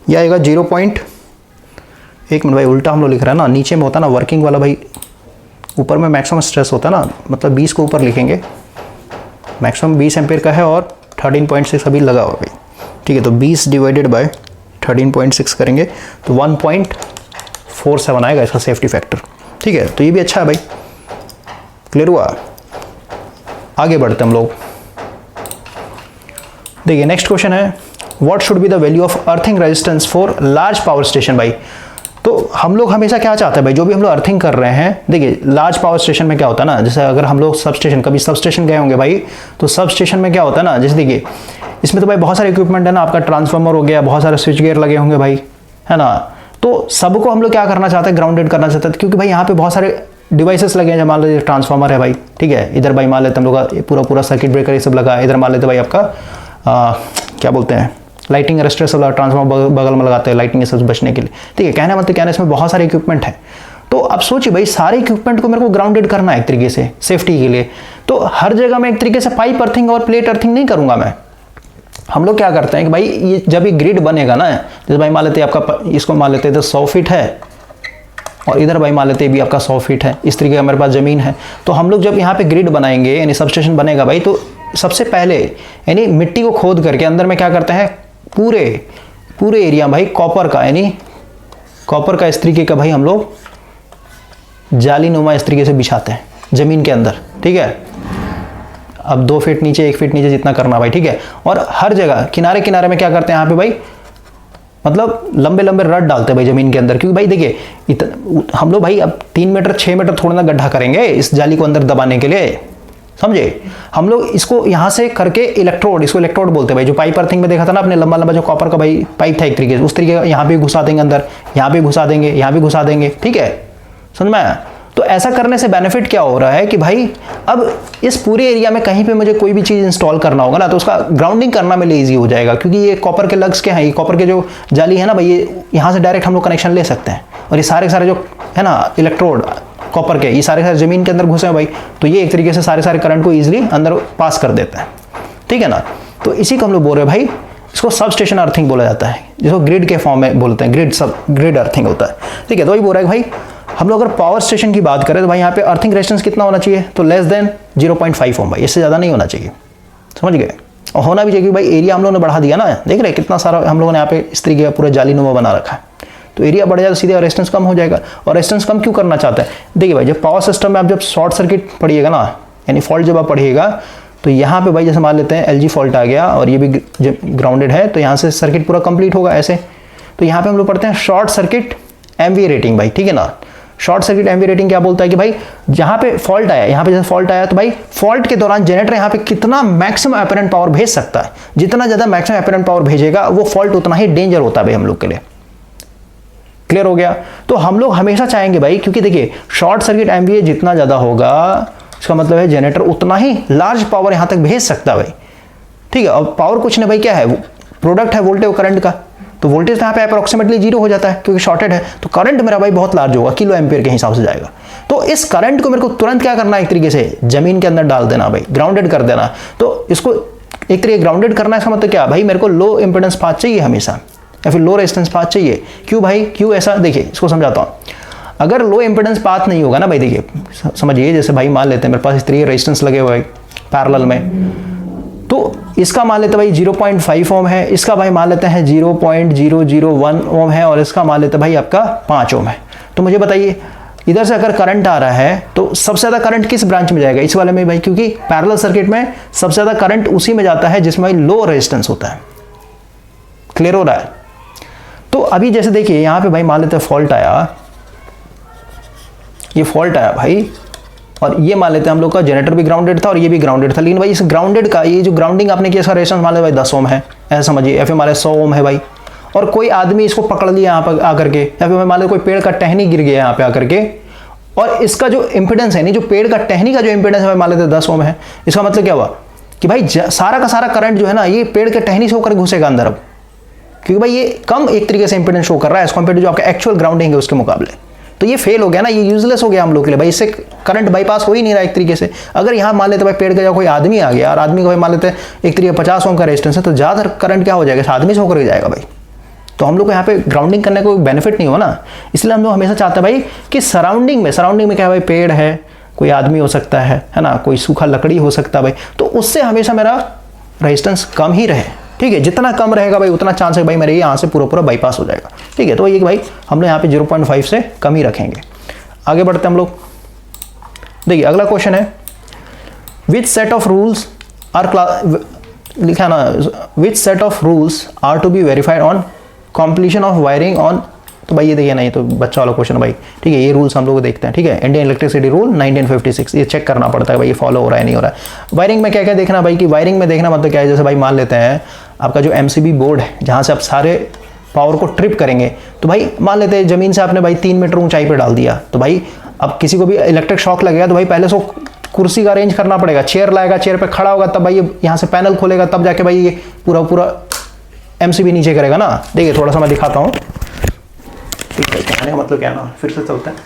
Speaker 1: यह आएगा 1 मिनट भाई, उल्टा हम लोग लिख रहे हैं ना, नीचे में होता है ना वर्किंग वाला भाई, ऊपर में मैक्सिमम स्ट्रेस होता है ना, मतलब 20 को ऊपर लिखेंगे। मैक्सिमम 20 एम्पियर का है और 13.6 अभी लगा हुआ भाई, ठीक है। तो 20 डिवाइडेड बाय 13.6 करेंगे तो 1.47 आएगा इसका सेफ्टी फैक्टर, ठीक है। तो ये भी अच्छा है भाई, क्लियर हुआ। आगे बढ़ते हम लोग, देखिए नेक्स्ट क्वेश्चन है, what should be the value of earthing resistance for large power station भाई। तो हम लोग हमेशा क्या चाहते हैं भाई, जो भी हम लोग अर्थिंग कर रहे हैं, देखिए लार्ज पावर स्टेशन में क्या होता है ना, जैसे अगर हम लोग सब स्टेशन, कभी सब स्टेशन गए होंगे भाई, तो सब स्टेशन में क्या होता है ना, जैसे देखिए इसमें तो भाई बहुत सारे इक्विपमेंट है ना, आपका ट्रांसफार्मर हो गया, बहुत सारे स्विच गियर लगे होंगे भाई, है ना। तो सबको हम लोग क्या करना चाहते हैं, ग्राउंडेड करना चाहते हैं, क्योंकि भाई यहाँ पे बहुत सारे डिवाइसेस लगे हैं। मान लीजिए ट्रांसफार्मर है भाई, ठीक है, इधर भाई मान लेते हम लोग पूरा सर्किट ब्रेकर ये सब लगा है, इधर मान लेते भाई आपका क्या बोलते हैं लाइटिंग अरेस्टर्स वाला ट्रांसफार्मर बगल में लगाते हैं लाइटिंग से बचने के लिए, ठीक है। कहना मतलब क्या है, इसमें बहुत सारे इक्विपमेंट है। तो अब सोचिए भाई, सारे इक्विपमेंट को मेरे को ग्राउंडेड करना है एक तरीके से सेफ्टी के लिए। तो हर जगह मैं एक तरीके से पाइप अर्थिंग और प्लेट अर्थिंग नहीं करूंगा मैं। हम लोग क्या करते हैं कि भाई ये जब ये ग्रिड बनेगा ना, जैसे भाई मान लेते हैं आपका, इसको मान लेते हैं तो 100 फीट है और इधर भाई मान लेते हैं भी आपका 100 फीट है, इस तरीके का मेरे पास ज़मीन है। तो हम लोग जब यहाँ पे ग्रिड बनाएंगे यानी सबस्टेशन बनेगा भाई, तो सबसे पहले यानी मिट्टी को खोद करके अंदर में क्या करते हैं, पूरे एरिया भाई कॉपर का, यानी कॉपर का इस तरीके का भाई हम लोग जाली नुमा इस तरीके से बिछाते हैं ज़मीन के अंदर, ठीक है। अब 2 फीट नीचे 1 फीट नीचे जितना करना भाई, ठीक है। और हर जगह किनारे किनारे में क्या करते हैं यहाँ पे भाई, मतलब लंबे लंबे रड डालते हैं भाई ज़मीन के अंदर, क्योंकि भाई देखिए हम लोग भाई अब 3 मीटर 6 मीटर थोड़ा ना गड्ढा करेंगे इस जाली को अंदर दबाने के लिए, समझे। हम लोग इसको यहाँ से करके इलेक्ट्रोड, इसको इलेक्ट्रोड बोलते हैं भाई, जो पाइप अर्थिंग में देखा था ना आपने, लंबा लंबा जो कॉपर का भाई पाइप था एक तरीके से, उस तरीके का यहाँ पे घुसा देंगे अंदर, यहाँ पे घुसा देंगे, यहाँ पे घुसा देंगे, ठीक है, समझ में आया। तो ऐसा करने से बेनिफिट क्या हो रहा है कि भाई अब इस पूरे एरिया में कहीं पे मुझे कोई भी चीज़ इंस्टॉल करना होगा ना, तो उसका ग्राउंडिंग करना मेरे लिए ईजी हो जाएगा, क्योंकि ये कॉपर के लग्स के हैं, ये कॉपर के जो जाली है ना भाई, ये यहाँ से डायरेक्ट हम लोग कनेक्शन ले सकते हैं। और ये सारे जो है ना इलेक्ट्रोड कॉपर के, ये सारे ज़मीन के अंदर घुसे हैं भाई, तो ये एक तरीके से सारे करंट को ईजिली अंदर पास कर देता है, ठीक है ना। तो इसी को हम लोग बोल रहे हैं भाई, इसको सब स्टेशन अर्थिंग बोला जाता है, जिसको ग्रिड के फॉर्म में बोलते हैं, ग्रिड अर्थिंग होता है, ठीक है। तो वही बोल रहा है भाई, हम लोग अगर पावर स्टेशन की बात करें तो भाई यहाँ पे अर्थिंग रेजिस्टेंस कितना होना चाहिए, तो लेस देन 0.5 ओम भाई, इससे ज़्यादा नहीं होना चाहिए, समझ गए। और होना भी चाहिए, भाई एरिया हम लोगों ने बढ़ा दिया ना, देख रहे कितना सारा हम लोगों ने यहाँ पे इस तरीके का पूरा जाली नुमा बना रखा है, तो एरिया बढ़ जाए तो सीधे रेजिस्टेंस कम हो जाएगा। और रेजिस्टेंस कम क्यों करना चाहते हैं, देखिए भाई, जब पावर सिस्टम में आप जब शॉर्ट सर्किट पढ़िएगा ना, यानी फॉल्ट जब आप पढ़िएगा, तो यहाँ पे भाई जैसे मान लेते हैं एलजी फॉल्ट आ गया और ये भी ग्राउंडेड है, तो यहाँ से सर्किट पूरा कंप्लीट होगा ऐसे। तो यहाँ पे हम लोग पढ़ते हैं शॉर्ट सर्किट एमवीए रेटिंग भाई, ठीक है ना। शॉर्ट सर्किट एमवी रेटिंग क्या बोलता है कि भाई जहां पे फॉल्ट आया, यहां पे जैसे फॉल्ट आया, तो भाई फॉल्ट के दौरान जनरेटर यहां पे कितना मैक्सिमम अपरेंट पावर भेज सकता है, जितना ज्यादा मैक्सिमम अपरेंट पावर भेजेगा वो फॉल्ट उतना ही डेंजर होता है भाई हम लोग के लिए। क्लियर हो गया। तो हम लोग हमेशा चाहेंगे भाई, क्योंकि देखिए शॉर्ट सर्किट एमवीए जितना ज्यादा होगा, इसका मतलब है जनरेटर उतना ही लार्ज पावर यहां तक भेज सकता है भाई, ठीक है। अब पावर कुछ नहीं भाई, क्या है, प्रोडक्ट है वोल्टेज और करंट का, तो वोल्टेज यहाँ पे अप्रोक्सीमेटली 0 हो जाता है क्योंकि शॉर्टेड है, तो करंट मेरा भाई बहुत लार्ज होगा, किलो एम्पियर के हिसाब से जाएगा। तो इस करंट को मेरे को तुरंत क्या करना है, एक तरीके से जमीन के अंदर डाल देना भाई, ग्राउंडेड कर देना। तो इसको एक तरीके ग्राउंडेड करना, इसका मतलब क्या भाई, मेरे को लो इंपेडेंस पाथ चाहिए हमेशा, या फिर लो रेजिस्टेंस पाथ चाहिए। क्यों भाई, क्यों ऐसा, देखिए इसको समझाता हूँ। अगर लो इंपेडेंस पाथ नहीं होगा ना भाई, देखिए समझिए, जैसे भाई मान लेते हैं मेरे पास इस तरीके रेजिस्टेंस लगे हुए पैरेलल में, तो इसका मान लेते हैं भाई 0.5 ओम है, इसका भाई मान लेते हैं 0.001 ओम है, और इसका मान लेते हैं भाई आपका 5 ओम है। तो मुझे बताइए इधर से अगर करंट आ रहा है तो सबसे ज़्यादा करंट किस ब्रांच में जाएगा, इस वाले में भाई, क्योंकि पैरेलल सर्किट में सबसे ज़्यादा करंट उसी में जाता है जिसमें भाई लो रेजिस्टेंस होता है। क्लियर हो रहा है। तो अभी जैसे देखिए यहाँ पे भाई मान लेते हैं फॉल्ट आया, ये फॉल्ट आया भाई, और ये मान लेते हैं हम लोग का जनरेटर भी ग्राउंडेड था और ये भी ग्राउंडेड था, लेकिन भाई इस ग्राउंडेड का ये जो ग्राउंडिंग आपने किया, इसका रेजिस्टेंस मान लेते भाई 10 ओम है, ऐसा समझिए, या फिर मान लेते 100 ओम है भाई, और कोई आदमी इसको पकड़ लिया यहाँ पर आकर के, या फिर मान लेते कोई पेड़ का टहनी गिर गया यहाँ पे आकर के, और इसका जो इंपेडेंस है, नहीं जो पेड़ का टहनी का जो इंपेडेंस है मान लेते 10 ओम है। इसका मतलब क्या हुआ कि भाई सारा का सारा करंट जो है ना, ये पेड़ के टहनी से होकर घुसेगा अंदर अब, क्योंकि भाई ये कम एक तरीके से इंपेडेंस शो कर रहा है एज कम्पेयर टू जो आपका एक्चुअल ग्राउंडिंग है उसके मुकाबले। तो ये फेल हो गया ना, ये यूजलेस हो गया हम लोग के लिए भाई, इससे करंट बाईपास हो ही नहीं रहा एक तरीके से। अगर यहाँ मान लेते भाई पेड़ का कोई आदमी आ गया और आदमी को भाई मान लेते हैं एक तरीके 50 ओम का रेजिस्टेंस है, तो ज़्यादा करंट क्या हो जाएगा, इस आदमी से होकर जाएगा भाई। तो हम लोग को यहाँ पे ग्राउंडिंग करने का कोई बेनिफिट नहीं हो ना, इसलिए हम लोग हमेशा चाहते हैं भाई कि सराउंडिंग में क्या है भाई, पेड़ है, कोई आदमी हो सकता है ना, कोई सूखा लकड़ी हो सकता है भाई, तो उससे हमेशा मेरा रेजिस्टेंस कम ही रहे, ठीक है। जितना कम रहेगा भाई उतना चांस है भाई मेरे यहाँ से पूरा बाईपास हो जाएगा, ठीक है। तो ये भाई हम लोग यहाँ पे 0.5 से कम ही रखेंगे। आगे बढ़ते हैं हम लोग। देखिए अगला क्वेश्चन है, which set of rules are लिखा ना, which set of rules are to be verified on completion of wiring on. तो भाई ये देखिए ना, ये तो बच्चा वाला क्वेश्चन है भाई, ठीक है। ये रूल्स हम लोग देखते हैं, ठीक है। इंडियन इलेक्ट्रिसिटी रूल 1956, ये चेक करना पड़ता है भाई ये फॉलो हो रहा है नहीं हो रहा है। वायरिंग में क्या क्या देखना भाई, कि वायरिंग में देखना मतलब क्या है, जैसे भाई मान लेते हैं आपका जो MCB बोर्ड है, जहाँ से आप सारे पावर को ट्रिप करेंगे, तो भाई मान लेते हैं ज़मीन से आपने भाई 3 मीटर ऊंचाई पर डाल दिया, तो भाई अब किसी को भी इलेक्ट्रिक शॉक लगेगा तो भाई पहले से कुर्सी का अरेंज करना पड़ेगा, चेयर लाएगा, चेयर पे खड़ा होगा, तब भाई ये यहाँ से पैनल खोलेगा, तब जाके भाई ये पूरा MCB नीचे करेगा ना। देखिए थोड़ा सा मैं दिखाता हूँ, ठीक है, कहने का मतलब क्या ना, फिर से चलते हैं।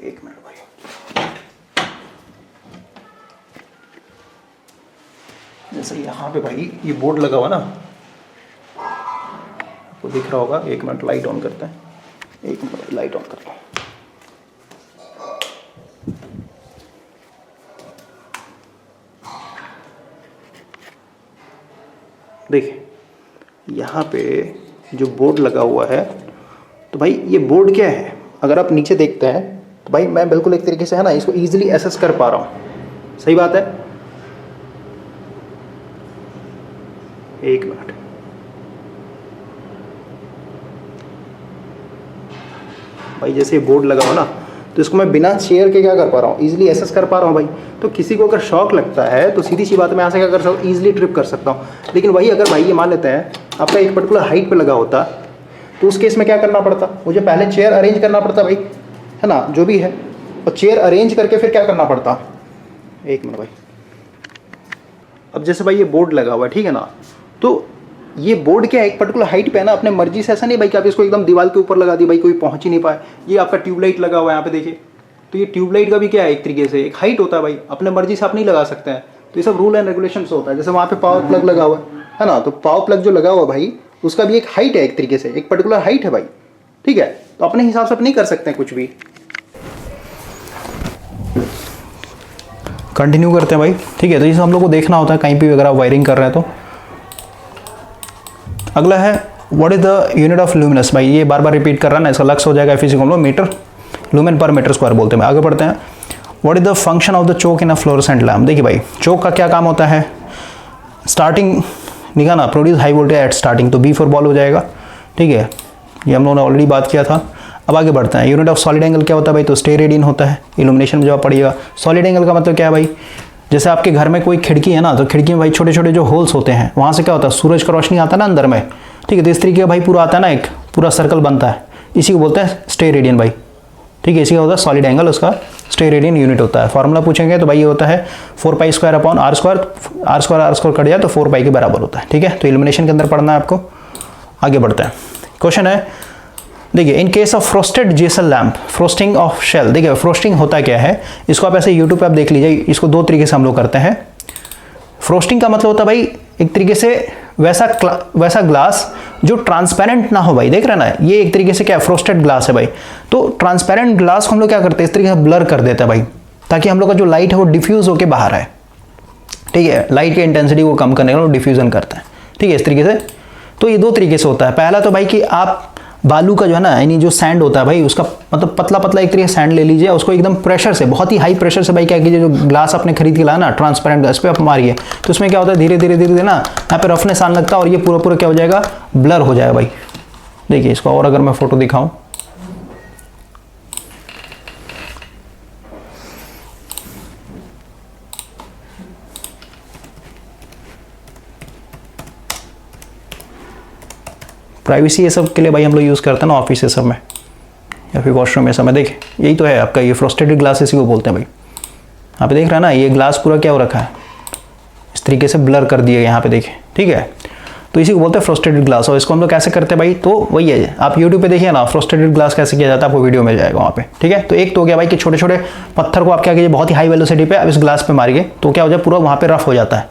Speaker 1: एक मिनट भाई, जैसे यहाँ पे भाई ये बोर्ड लगा हुआ ना, आपको दिख रहा होगा। एक मिनट लाइट ऑन करते हैं, एक मिनट लाइट ऑन करता हूँ। देखिए यहाँ पे जो बोर्ड लगा हुआ है, तो भाई ये बोर्ड क्या है, अगर आप नीचे देखते हैं तो भाई मैं बिल्कुल एक तरीके से है ना इसको ईजिली एसेस कर पा रहा हूँ। सही बात है। एक मिनट, भाई जैसे ये बोर्ड लगा हुआ ना, तो इसको मैं बिना शेयर के क्या कर पा रहा हूँ, इजीली एसेस कर पा रहा हूँ भाई। तो किसी को अगर शॉक लगता है तो सीधी सी बात, मैं यहाँ से क्या कर सकता हूँ, ईजिली ट्रिप कर सकता हूँ। लेकिन वही अगर भाई ये मान लेते हैं आपका एक पर्टिकुलर हाइट पे लगा होता, तो उस केस में क्या करना पड़ता, मुझे पहले चेयर अरेंज करना पड़ता भाई, है ना, जो भी है, और चेयर अरेंज करके फिर क्या करना पड़ता। एक मिनट भाई, अब जैसे भाई ये बोर्ड लगा हुआ है, ठीक है ना, तो ये बोर्ड क्या है, एक पर्टिकुलर हाइट पे है ना, अपने मर्जी से, ऐसा नहीं भाई कि आप इसको एकदम दीवार के ऊपर लगा दी, भाई कोई पहुंच ही नहीं पाए। ये आपका ट्यूबलाइट लगा हुआ है यहाँ पे देखिए, तो ये ट्यूबलाइट का भी क्या है, एक तरीके से एक हाइट होता है भाई, अपने मर्जी से आप नहीं लगा सकते हैं। तो ये सब रूल एंड रेगुलेशन से होता है। जैसे वहाँ पे पावर प्लग लगा हुआ है ना, तो पावर प्लग जो लगा हुआ भाई उसका भी एक हाइट है, एक तरीके से एक पर्टिकुलर हाइट है भाई, ठीक है। तो अपने हिसाब से आप नहीं कर सकते हैं कुछ भी। कंटिन्यू करते हैं भाई, ठीक है। तो इसे हम लोग को देखना होता है कहीं भी अगर आप वायरिंग कर रहे हैं तो। अगला है what is the unit of luminous. भाई ये बार बार रिपीट कर रहा है ना, इसका लक्स हो जाएगा एफिशिएंसी हम लोग meter lumen per meter square बोलते हैं। आगे बढ़ते हैं। What is the function of the choke in a fluorescent lamp. देखिए भाई चोक का क्या काम होता है, स्टार्टिंग निकाल ना, produce high voltage at starting, तो B4 बॉल हो जाएगा, ठीक है। ये हम लोगों ने ऑलरेडी बात किया था। अब आगे बढ़ते हैं। यूनिट ऑफ सॉलिड एंगल क्या होता है भाई, तो स्टेरेडियन होता है। इल्यूमिनेशन में जब पड़िएगा, सॉलिड एंगल का मतलब क्या है भाई, जैसे आपके घर में कोई खिड़की है ना, तो खिड़की में भाई छोटे छोटे जो होल्स होते हैं, वहाँ से क्या होता है, सूरज का रोशनी आता है ना अंदर में, ठीक है। तो इस तरीके का भाई पूरा आता है ना, एक पूरा सर्कल बनता है, इसी को बोलते हैं स्टेरेडियन भाई, ठीक है। इसी का होता है सॉलिड एंगल, उसका स्टेरेडियन यूनिट होता है। फॉर्मूला पूछेंगे तो भाई ये होता है 4π² अपॉन r स्क्वायर कट जाए तो 4π के बराबर होता है, ठीक है। तो इल्यूमिनेशन के अंदर पढ़ना है आपको। आगे बढ़ते हैं। क्वेश्चन है, देखिए in case of frosted GLS lamp, frosting of shell. देखिए फ्रोस्टिंग होता क्या है, इसको आप ऐसे यूट्यूब पे आप देख लीजिए, इसको दो तरीके से हम लोग करते हैं। फ्रोस्टिंग का मतलब होता है भाई एक तरीके से वैसा ग्लास जो ट्रांसपेरेंट ना हो भाई, देख रहे ना, ये एक तरीके से क्या फ्रोस्टेड ग्लास है भाई। तो ट्रांसपेरेंट ग्लास को हम लोग क्या करते हैं, इस तरीके से ब्लर कर देते हैं भाई, ताकि हम लोग का जो लाइट है वो डिफ्यूज होकर बाहर आए, ठीक है। लाइट की इंटेंसिटी को कम करने का डिफ्यूजन करते हैं, ठीक है, इस तरीके से। तो ये दो तरीके से होता है। पहला तो भाई कि आप बालू का जो है ना, यानी जो सैंड होता है भाई, उसका मतलब पतला पतला एक तरीके से सैंड ले लीजिए, उसको एकदम प्रेशर से, बहुत ही हाई प्रेशर से भाई क्या कीजिए, जो ग्लास आपने खरीद के लाया ना ट्रांसपेरेंट ग्लास पे आप मारिए, तो उसमें क्या होता है, धीरे धीरे ना यहाँ पे रफनेस आने लगता है और ये पूरा पूरा क्या हो जाएगा, ब्लर हो जाएगा भाई। देखिए इसको और अगर मैं फोटो दिखाऊं, प्राइवेसी ये सब के लिए भाई हम लोग यूज़ करते हैं ना ऑफिस ये सब में, या फिर वॉशरूम में सब में। देखिए यही तो है आपका ये फ्रोस्टेटेड ग्लास, इसी को बोलते हैं भाई। यहाँ पे देख रहा है ना, ये ग्लास पूरा क्या हो रखा है, इस तरीके से ब्लर कर दिया यहाँ पे, देखिए, ठीक है। तो इसी को बोलते हैं फ्रोस्टेटेड ग्लास। और इसको हम लोग कैसे करते हैं भाई, तो वही है, आप यूट्यूब पे देखिए ना, फ्रोस्टेटेड ग्लास कैसे किया जाता है, आपको वीडियो मिल जाएगा वहाँ पे, ठीक है। तो एक तो हो गया भाई कि छोटे छोटे पत्थर को आप क्या कीजिए, बहुत ही हाई वेलोसिटी पे आप इस ग्लास पे मारिए, तो क्या हो जाए, पूरा वहाँ पे रफ हो जाता है,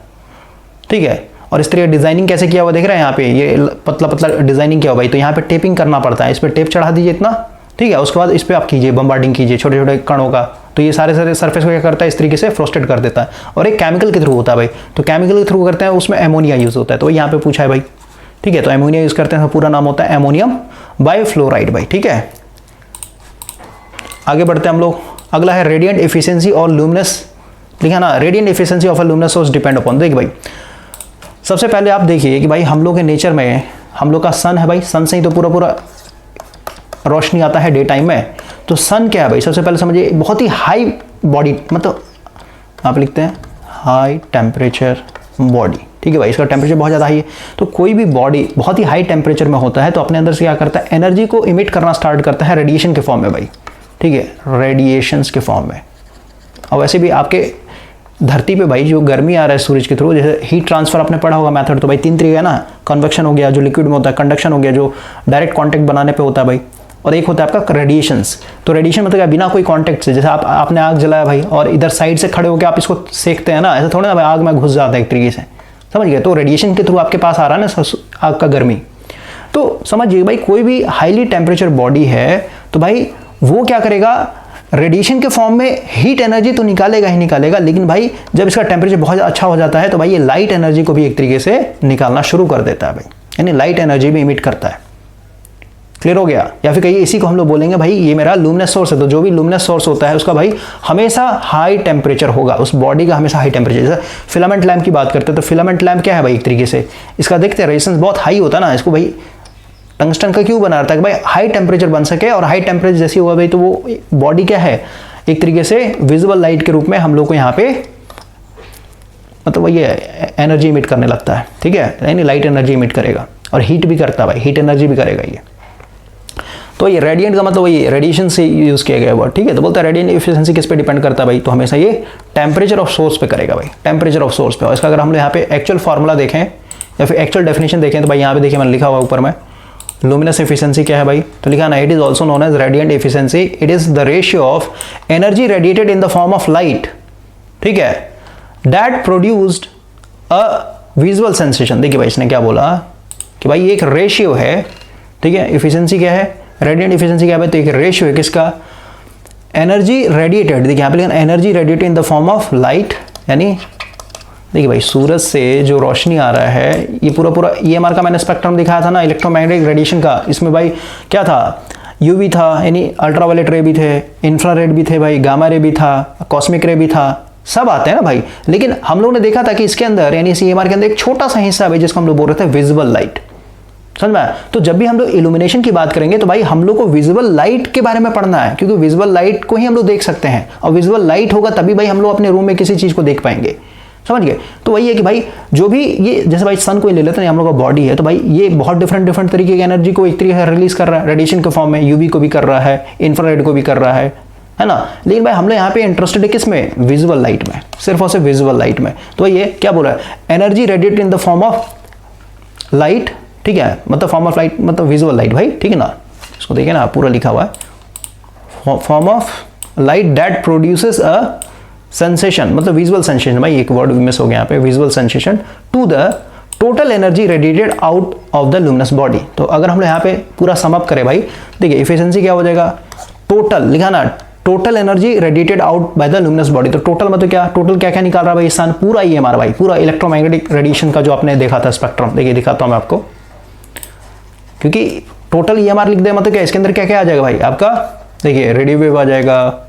Speaker 1: ठीक है। और इस तरह डिजाइनिंग कैसे किया हुआ देख रहे हैं यहाँ पे, ये पतला पतला डिजाइनिंग किया हुआ भाई, तो यहाँ पे टेपिंग करना पड़ता है, इस पर टेप चढ़ा दीजिए इतना, ठीक है। उसके बाद इस पर आप कीजिए बम्बार्डिंग कीजिए छोटे छोटे कणों का, तो ये सारे सरफेस को क्या करता है, इस तरीके से फ्रोस्टेड कर देता है। और एक केमिकल के थ्रू होता है भाई, तो केमिकल के थ्रू करते हैं, उसमें एमोनिया यूज होता है, तो यहाँ पे पूछा है भाई, ठीक है। तो एमोनिया यूज करते हैं, पूरा नाम होता है एमोनियम बाइफ्लोराइड भाई, ठीक है। आगे बढ़ते हैं हम लोग। अगला है रेडिएंट एफिशिएंसी और लुमिनस, लिखा ना, radiant efficiency of a luminous source depend upon. देखिए भाई सबसे पहले आप देखिए कि भाई हम लोग के नेचर में, हम लोग का सन है भाई, सन से ही तो पूरा पूरा रोशनी आता है डे टाइम में। तो सन क्या है भाई, सबसे पहले समझिए, बहुत ही हाई बॉडी, मतलब आप लिखते हैं हाई टेम्परेचर बॉडी, ठीक है भाई, इसका टेम्परेचर बहुत ज़्यादा हाई है। तो कोई भी बॉडी बहुत ही हाई टेम्परेचर में होता है तो अपने अंदर से क्या करता है, एनर्जी को इमिट करना स्टार्ट करता है रेडिएशन के फॉर्म में भाई, ठीक है, रेडिएशंस के फॉर्म में। और वैसे भी आपके धरती पे भाई जो गर्मी आ रहा है सूरज के थ्रू, जैसे हीट ट्रांसफर आपने पढ़ा होगा मेथड, तो भाई 3 तरीके है ना, कन्वेक्शन हो गया जो लिक्विड में होता है, कंडक्शन हो गया जो डायरेक्ट कॉन्टैक्ट बनाने पे होता है भाई, और एक होता है आपका रेडिएशंस। तो रेडिएशन मतलब क्या, बिना कोई कॉन्टैक्ट से, जैसे आपने आग जलाया भाई और इधर साइड से खड़े होकर आप इसको सेकते हैं ना, ऐसा थोड़ा ना भाई आग में घुस जाता है एक तरीके से, समझ गए। तो रेडिएशन के थ्रू आपके पास आ रहा है ना आग का गर्मी। तो समझिए भाई कोई भी हाईली टेम्परेचर बॉडी है तो भाई वो क्या करेगा, रेडिएशन के फॉर्म में हीट एनर्जी तो निकालेगा ही निकालेगा, लेकिन भाई जब इसका टेम्परेचर बहुत अच्छा हो जाता है तो भाई ये लाइट एनर्जी को भी एक तरीके से निकालना शुरू कर देता है भाई, यानी लाइट एनर्जी भी इमिट करता है। क्लियर हो गया। या फिर कहिए इसी को हम लोग बोलेंगे भाई ये मेरा लुमिनस सोर्स है, तो जो भी लुमिनस सोर्स होता है उसका भाई हमेशा हाई टेम्परेचर होगा, उस बॉडी का हमेशा हाई टेम्परेचर। जैसे फिलामेंट लैम्प की बात करते हैं तो फिलामेंट लैम्प क्या है भाई, एक तरीके से इसका देखते हैं रेजिस्टेंस बहुत हाई होता है ना, इसको भाई टंगस्टन का क्यों बना रहा था कि भाई हाई टेम्परेचर बन सके, और हाई टेम्परेचर जैसी हुआ भाई तो वो बॉडी क्या है, एक तरीके से विजिबल लाइट के रूप में हम लोग को यहाँ पे मतलब ये एनर्जी इमिट करने लगता है, ठीक है, यानी लाइट एनर्जी इमिट करेगा और हीट भी करता है भाई, हीट एनर्जी भी करेगा ये। तो ये रेडिएंट का मतलब वही रेडिएशन से यूज किया गया वर्ड, ठीक है। तो बोलता है रेडिएंट एफिशिएंसी किस पे डिपेंड करता है भाई, तो हमेशा ये टेम्परेचर ऑफ सोर्स पे करेगा भाई, टेम्परेचर ऑफ सोर्स पे। और इसका अगर हम लोग यहाँ पे एक्चुअल फार्मूला देखें या फिर एक्चुअल डेफिनेशन देखें तो भाई यहाँ पे देखिए मैंने लिखा हुआ ऊपर में लुमिनस एफिशिएंसी क्या है भाई, तो लिखा ना, it is also known as radiant efficiency, it is the ratio of energy radiated in the form of light, ठीक है, that produced a visual sensation. देखिए भाई इसने क्या बोला कि भाई एक रेशियो है, ठीक है, एफिशिएंसी क्या है, रेडिएंट एफिशिएंसी क्या है, तो एक रेशियो है किसका, एनर्जी रेडिएटेड, देखिए यहाँ पे लिखा energy radiated in the form of light, यानी देखिए भाई सूरज से जो रोशनी आ रहा है, ये पूरा EMR का मैंने स्पेक्ट्रम दिखाया था ना इलेक्ट्रोमैग्नेटिक रेडिएशन का, इसमें भाई क्या था, यूवी था यानी अल्ट्रावायलेट रे भी थे, इंफ्रारेड भी थे भाई, गामा रे भी था, कॉस्मिक रे भी था, सब आते हैं ना भाई। लेकिन हम लोग ने देखा था कि इसके अंदर यानी इस EMR के अंदर एक छोटा सा हिस्सा है जिसको हम लोग बोल रहे थे विजिबल लाइट, समझ में। तो जब भी हम लोग इल्यूमिनेशन की बात करेंगे तो भाई हम लोग को विजिबल लाइट के बारे में पढ़ना है, क्योंकि विजिबल लाइट को ही हम लोग देख सकते हैं, और विजिबल लाइट होगा तभी भाई हम लोग अपने रूम में किसी चीज को देख पाएंगे, समझ गए। तो वही है कि भाई जो भी ये जैसे भाई सन को ले लेते हैं हम लोग का बॉडी है, तो भाई ये बहुत डिफरेंट तरीके की एनर्जी को एक तरीके से रिलीज कर रहा है, रेडिएशन के फॉर्म में, यूवी को भी कर रहा है, इंफ्रारेड को भी कर रहा है ना। लेकिन भाई हम लोग यहाँ पे इंटरेस्टेड है किस में, विजुअल लाइट में, सिर्फ और सिर्फ विजुअल लाइट में। तो ये क्या बोल रहा है, energy radiated in the form of light, ठीक है, मतलब फॉर्म ऑफ लाइट मतलब विजुअल लाइट भाई, ठीक है ना। इसको देखिए ना पूरा लिखा हुआ है, form of light that produces a sensation, मतलब विजुअल सेंसेशन, भाई एक वर्ड मिस हो गया यहाँ पे, visual sensation to the total energy radiated out of the luminous body. तो अगर हम लोग यहाँ पे पूरा सम अप करें भाई, देखिए एफिशिएंसी क्या हो जाएगा, टोटल लिखा ना, total energy radiated out by the luminous body. तो टोटल मतलब क्या, टोटल क्या क्या निकाल रहा है भाई सन, पूरा EMR भाई, पूरा इलेक्ट्रोमैग्नेटिक रेडिएशन का जो आपने देखा था स्पेक्ट्रम, देखिए दिखाता हूँ मैं आपको, क्योंकि टोटल EMR लिख दे मतलब क्या, इसके अंदर क्या क्या आ जाएगा भाई आपका, देखिए रेडियो वेव आ जाएगा,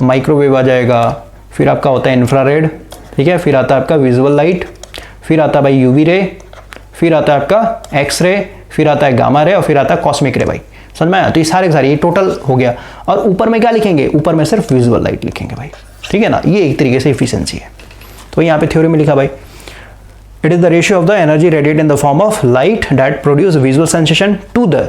Speaker 1: माइक्रोवेव आ जाएगा, फिर आपका होता है इंफ्रारेड, ठीक है, फिर आता है आपका विजुअल लाइट, फिर आता है भाई यूवी रे, फिर आता है आपका एक्स रे, फिर आता है गामा रे, और फिर आता है कॉस्मिक रे भाई, समझ में आया। तो ये सारे ये टोटल हो गया, और ऊपर में क्या लिखेंगे, ऊपर में सिर्फ विजुअल लाइट लिखेंगे भाई, ठीक है ना। ये एक तरीके से एफिशिएंसी है। तो यहाँ पे थ्योरी में लिखा भाई, it is the ratio of the energy radiated in the form of light that produce visual sensation to the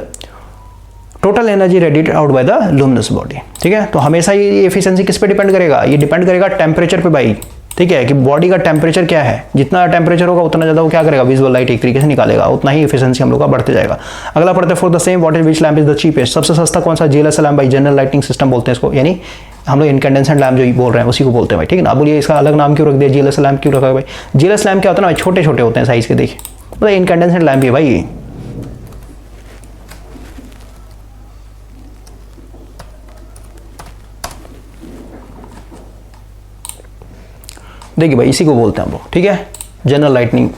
Speaker 1: total energy radiated out by the luminous body, ठीक है। तो हमेशा ये एफिशिएंसी किस पे डिपेंड करेगा, ये डिपेंड करेगा टेम्परेचर पे भाई, ठीक है, कि बॉडी का टेम्परेचर क्या है, जितना टेम्परेचर होगा उतना ज्यादा वो क्या करेगा, विजुअल लाइट एक तरीके से निकालेगा, उतना ही एफिशिएंसी हम लोग का बढ़ते जाएगा। अगला पढ़ते हैं, for the same what is which lamp is the cheapest, सबसे सस्ता कौन सा, JLS लैम्प भाई, जनरल लाइटिंग सिस्टम बोलते हैं इसको, यानी हम लोग इनकैंडेसेंट लैम्प जो बोल रहे हैं उसी को बोलते हैं भाई, ठीक है ना। बोलिए इसका अलग नाम क्यों रख दिया, JLS लैम्प क्यों रखा है भाई, JLS लैम्प क्या होता है ना, छोटे छोटे होते हैं साइज के, देखिए मतलब इनकैंडेसेंट लैम्प है भाई। देखिए भाई इसी को बोलते हैं हम लोग, ठीक है, जनरल लाइटनिंग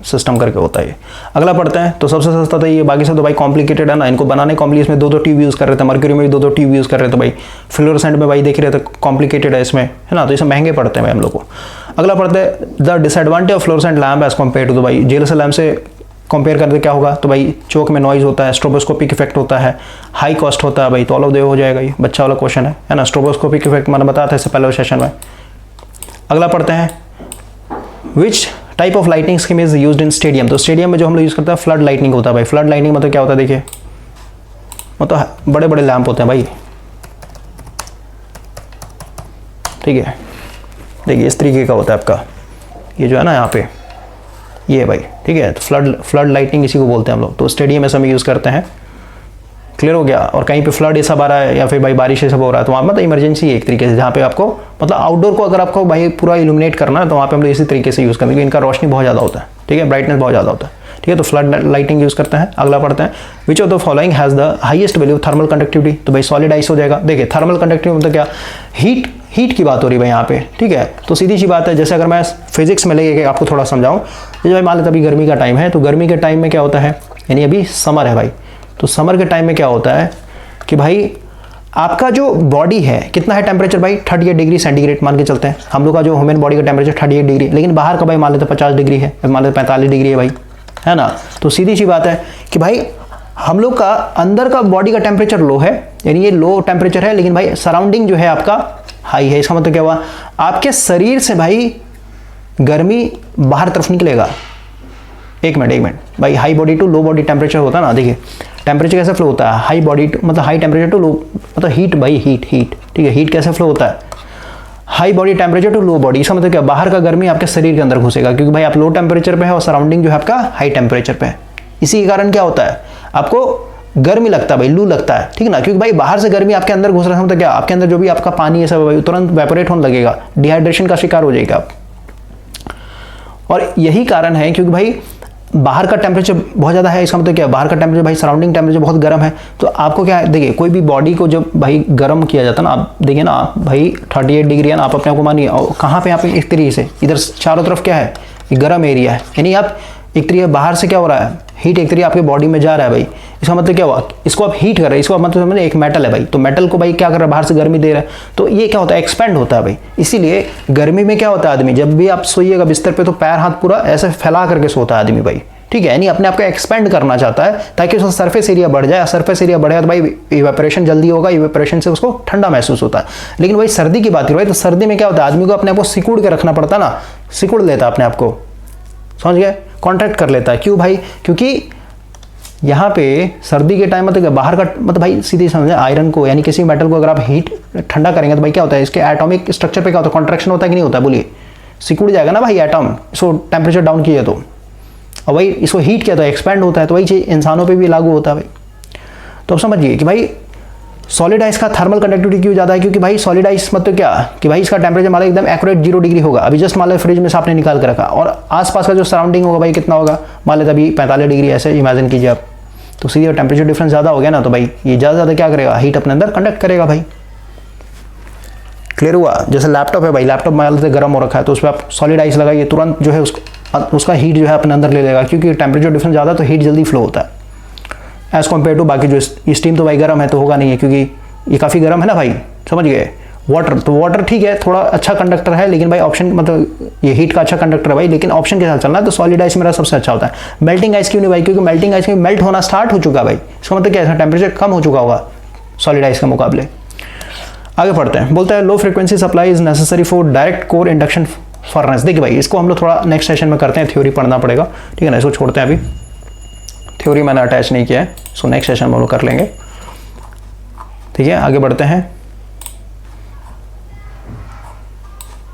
Speaker 1: सिस्टम करके होता है। अगला पढ़ते हैं, तो सबसे सस्ता तो ये, बाकी सब तो भाई कॉम्प्लिकेटेड है ना, इनको बनाने कॉम्प्लिकेटेड, इसमें दो ट्यूब यूज़ कर रहे थे, मर्क्यूरी में भी दो ट्यूब यूज़ कर रहे थे भाई, फ्लोरोसेंट में भाई देख रहे थे कॉम्प्लिकेटेड है इसमें, है ना, तो इसे महंगे पड़ते हैं भाई हम लोग को। अगला पढ़ते हैं, the disadvantage of fluorescent lamp as compared to, तो भाई JLS लैम्प से कंपेयर करते क्या होगा, तो भाई चौक में नॉइज होता है, स्ट्रोबोस्कोपिक इफेक्ट होता है, हाई कॉस्ट होता है भाई, तो ऑल ऑफ द हो जाएगा, ये बच्चा वाला क्वेश्चन है ना, स्ट्रोबोस्कोपिक इफेक्ट मैंने बताया था इससे पहले सेशन में। अगला पढ़ते हैं, which type of lighting scheme is used in stadium, तो स्टेडियम में जो हम लोग यूज करते हैं फ्लड लाइटनिंग होता है भाई। फ्लड लाइटनिंग मतलब क्या होता है, देखिए मतलब बड़े बड़े लैंप होते हैं भाई, ठीक है, देखिए इस तरीके का होता है आपका, ये जो है ना यहाँ पे ये है भाई, ठीक है। तो फ्लड लाइटिंग इसी को बोलते हैं हम लोग, तो स्टेडियम में हम यूज़ करते हैं। क्लियर हो गया। और कहीं पे फ्लड ये सब आ रहा है या फिर भाई बारिश ये सब हो रहा है तो वहाँ मतलब इमरजेंसी है एक तरीके से, जहाँ पे आपको मतलब आउटडोर को अगर आपको भाई पूरा इल्यूमिनेट करना है तो वहाँ पे हम लोग इसी तरीके से यूज़ करते हैं, क्योंकि इनका रोशनी बहुत ज़्यादा होता है, ठीक है, ब्राइटनेस बहुत ज़्यादा होता है, ठीक है। तो फ्लड लाइटिंग यूज़ करते हैं। अगला पढ़ते हैं, which of the following has the highest value thermal conductivity. तो भाई सॉलिड आइस हो जाएगा। देखिए थर्मल कंडक्टिविटी मतलब क्या, हीट की बात हो रही है भाई यहाँ पे, ठीक है। तो सीधी सी बात है, जैसे अगर मैं फिजिक्स में लेके आपको थोड़ा समझाऊँ, जैसे भाई मान लेते अभी गर्मी का टाइम है, तो गर्मी के टाइम में क्या होता है, यानी अभी समर है भाई, तो समर के टाइम में क्या होता है कि भाई आपका जो बॉडी है कितना है टेम्परेचर भाई, 38 डिग्री सेंटीग्रेड मान के चलते हैं। हम लोग का जो ह्यूमन बॉडी का टेम्परेचर 38 डिग्री, लेकिन बाहर का भाई मान लेते 50 डिग्री है, मान लेते 45 डिग्री है भाई, है ना। तो सीधी सी बात है कि भाई हम लोग का अंदर का बॉडी का टेम्परेचर लो है, यानी ये लो टेम्परेचर है, लेकिन भाई सराउंडिंग जो है आपका हाई है। इसका मतलब क्या हुआ, आपके शरीर से भाई गर्मी बाहर तरफ निकलेगा। एक मिनट भाई, high body to low body temperature होता है ना, देखिए टेम्परेचर कैसे फ्लो होता है, हाई बॉडी मतलब हाई टेम्परेचर टू लो मतलब हीट भाई हीट, ठीक है, हीट कैसे फ्लो होता है, high body temperature to low body. इसका मतलब क्या, बाहर का गर्मी आपके शरीर के अंदर घुसेगा, क्योंकि भाई आप लो टेम्परेचर पे है और सराउंडिंग जो है आपका हाई टेम्परेचर पे है। इसी के कारण क्या होता है, आपको गर्मी लगता है भाई, लू लगता है, ठीक है ना, क्योंकि भाई बाहर से गर्मी आपके अंदर घुस रहा है, मतलब क्या आपके अंदर जो भी आपका पानी है सब भाई तुरंत वेपोरेट होने लगेगा, डिहाइड्रेशन का शिकार हो जाएगा आप। और यही कारण है क्योंकि भाई बाहर का टेम्परेचर बहुत ज़्यादा है। इसका मतलब क्या, बाहर का टेम्परेचर भाई सराउंडिंग टेम्परेचर बहुत गर्म है, तो आपको क्या है, देखिए कोई भी बॉडी को जब भाई गर्म किया जाता है ना, आप देखिए ना भाई 38 डिग्री है ना, आप अपने आप को मानिए, और कहाँ पे यहाँ पे एक तरीके से इधर चारों तरफ क्या है, गर्म एरिया है, यानी आप एक तरीके बाहर से क्या हो रहा है, हीट एक तरीके आपके बॉडी में जा रहा है भाई। इसका मतलब क्या हुआ, इसको आप हीट कर रहे हैं, इसको मतलब समझे एक मेटल है भाई, तो मेटल को भाई क्या कर रहा है, बाहर से गर्मी दे रहा है, तो ये क्या होता है, एक्सपेंड होता है भाई। इसीलिए गर्मी में क्या होता है, आदमी जब भी आप सोइएगा बिस्तर पे तो पैर हाथ पूरा ऐसे फैला करके सोता है आदमी भाई, ठीक है, यानी अपने आप को एक्सपेंड करना चाहता है ताकि उसका सरफेस एरिया बढ़ जाए। सरफेस एरिया बढ़ेगा तो भाई इवेपोरेशन जल्दी होगा, इवेपोरेशन से उसको ठंडा महसूस होता है। लेकिन भाई सर्दी की बात करें भाई, तो सर्दी में क्या होता है, आदमी को अपने आप को सिकुड़ के रखना पड़ता है ना, सिकुड़ लेता है अपने आप को, समझ गए, कॉन्ट्रैक्ट कर लेता है। क्यों भाई, क्योंकि यहाँ पे सर्दी के टाइम मतलब बाहर का मतलब भाई सीधी समझे, आयरन को यानी किसी मेटल को अगर आप हीट ठंडा करेंगे तो भाई क्या होता है, इसके एटॉमिक स्ट्रक्चर पे क्या होता है, कॉन्ट्रैक्शन होता है कि नहीं होता है, बोलिए, सिकुड़ जाएगा ना भाई एटॉम, इसको टेम्परेचर डाउन किया तो, और भाई इसको हीट किया तो एक्सपेंड होता है, तो वही चीज़ इंसानों पे भी लागू होता है भाई। तो अब समझिए कि भाई सॉलिड आइस का थर्मल कंडक्टिविटी क्यों ज़्यादा है, क्योंकि भाई सॉलिड आइस मतलब क्या कि भाई इसका टेम्परेचर मान लो एकदम एक्यूरेट 0 डिग्री होगा। अभी जस्ट मान लो फ्रिज में से आपने निकाल कर रखा, और आसपास का जो सराउंडिंग होगा भाई कितना होगा, मान लेते अभी 45 डिग्री ऐसे इमेजिन कीजिए आप, तो सीधे टेम्परेचर डिफरेंस ज़्यादा हो गया ना, तो भाई ये ज़्यादा क्या करेगा, हीट अपने अंदर कंडक्ट करेगा भाई। क्लियर हुआ। जैसे लैपटॉप है भाई, लैपटॉप मान लेते गर्म हो रखा है, तो उस पर आप सॉलिड आइस लगाइए, तुरंत जो है उसका हीट जो है अपने अंदर ले लेगा, क्योंकि टेम्परेचर डिफरेंस ज़्यादा तो हीट जल्दी फ्लो होता है एज़ कम्पेयर टू बाकी जो स्टीम तो भाई गर्म है तो होगा नहीं है, क्योंकि ये काफ़ी गर्म है ना भाई, समझ गए। वाटर, तो वाटर ठीक है थोड़ा अच्छा कंडक्टर है, लेकिन भाई ऑप्शन मतलब ये हीट का अच्छा कंडक्टर है भाई, लेकिन ऑप्शन के साथ चलना है तो सॉलिड आइस मेरा सबसे अच्छा होता है। मेल्टिंग आइस क्यों नहीं भाई, क्योंकि मेल्टिंग आइस में मेल्ट होना स्टार्ट हो चुका है भाई, इसका मतलब क्या है, टेम्परेचर कम हो चुका होगा सॉलिड आइस के मुकाबले। आगे पढ़ते हैं, बोलता है low frequency supply is necessary for direct core induction furnace. देखिए भाई इसको हम लोग थोड़ा नेक्स्ट सेशन में करते हैं, थ्योरी पढ़ना पड़ेगा, ठीक है ना, इसको छोड़ते हैं, अभी थ्योरी मैंने अटैच नहीं किया है, इसको नेक्स्ट सेशन में हम लोग कर लेंगे, ठीक है। आगे बढ़ते हैं,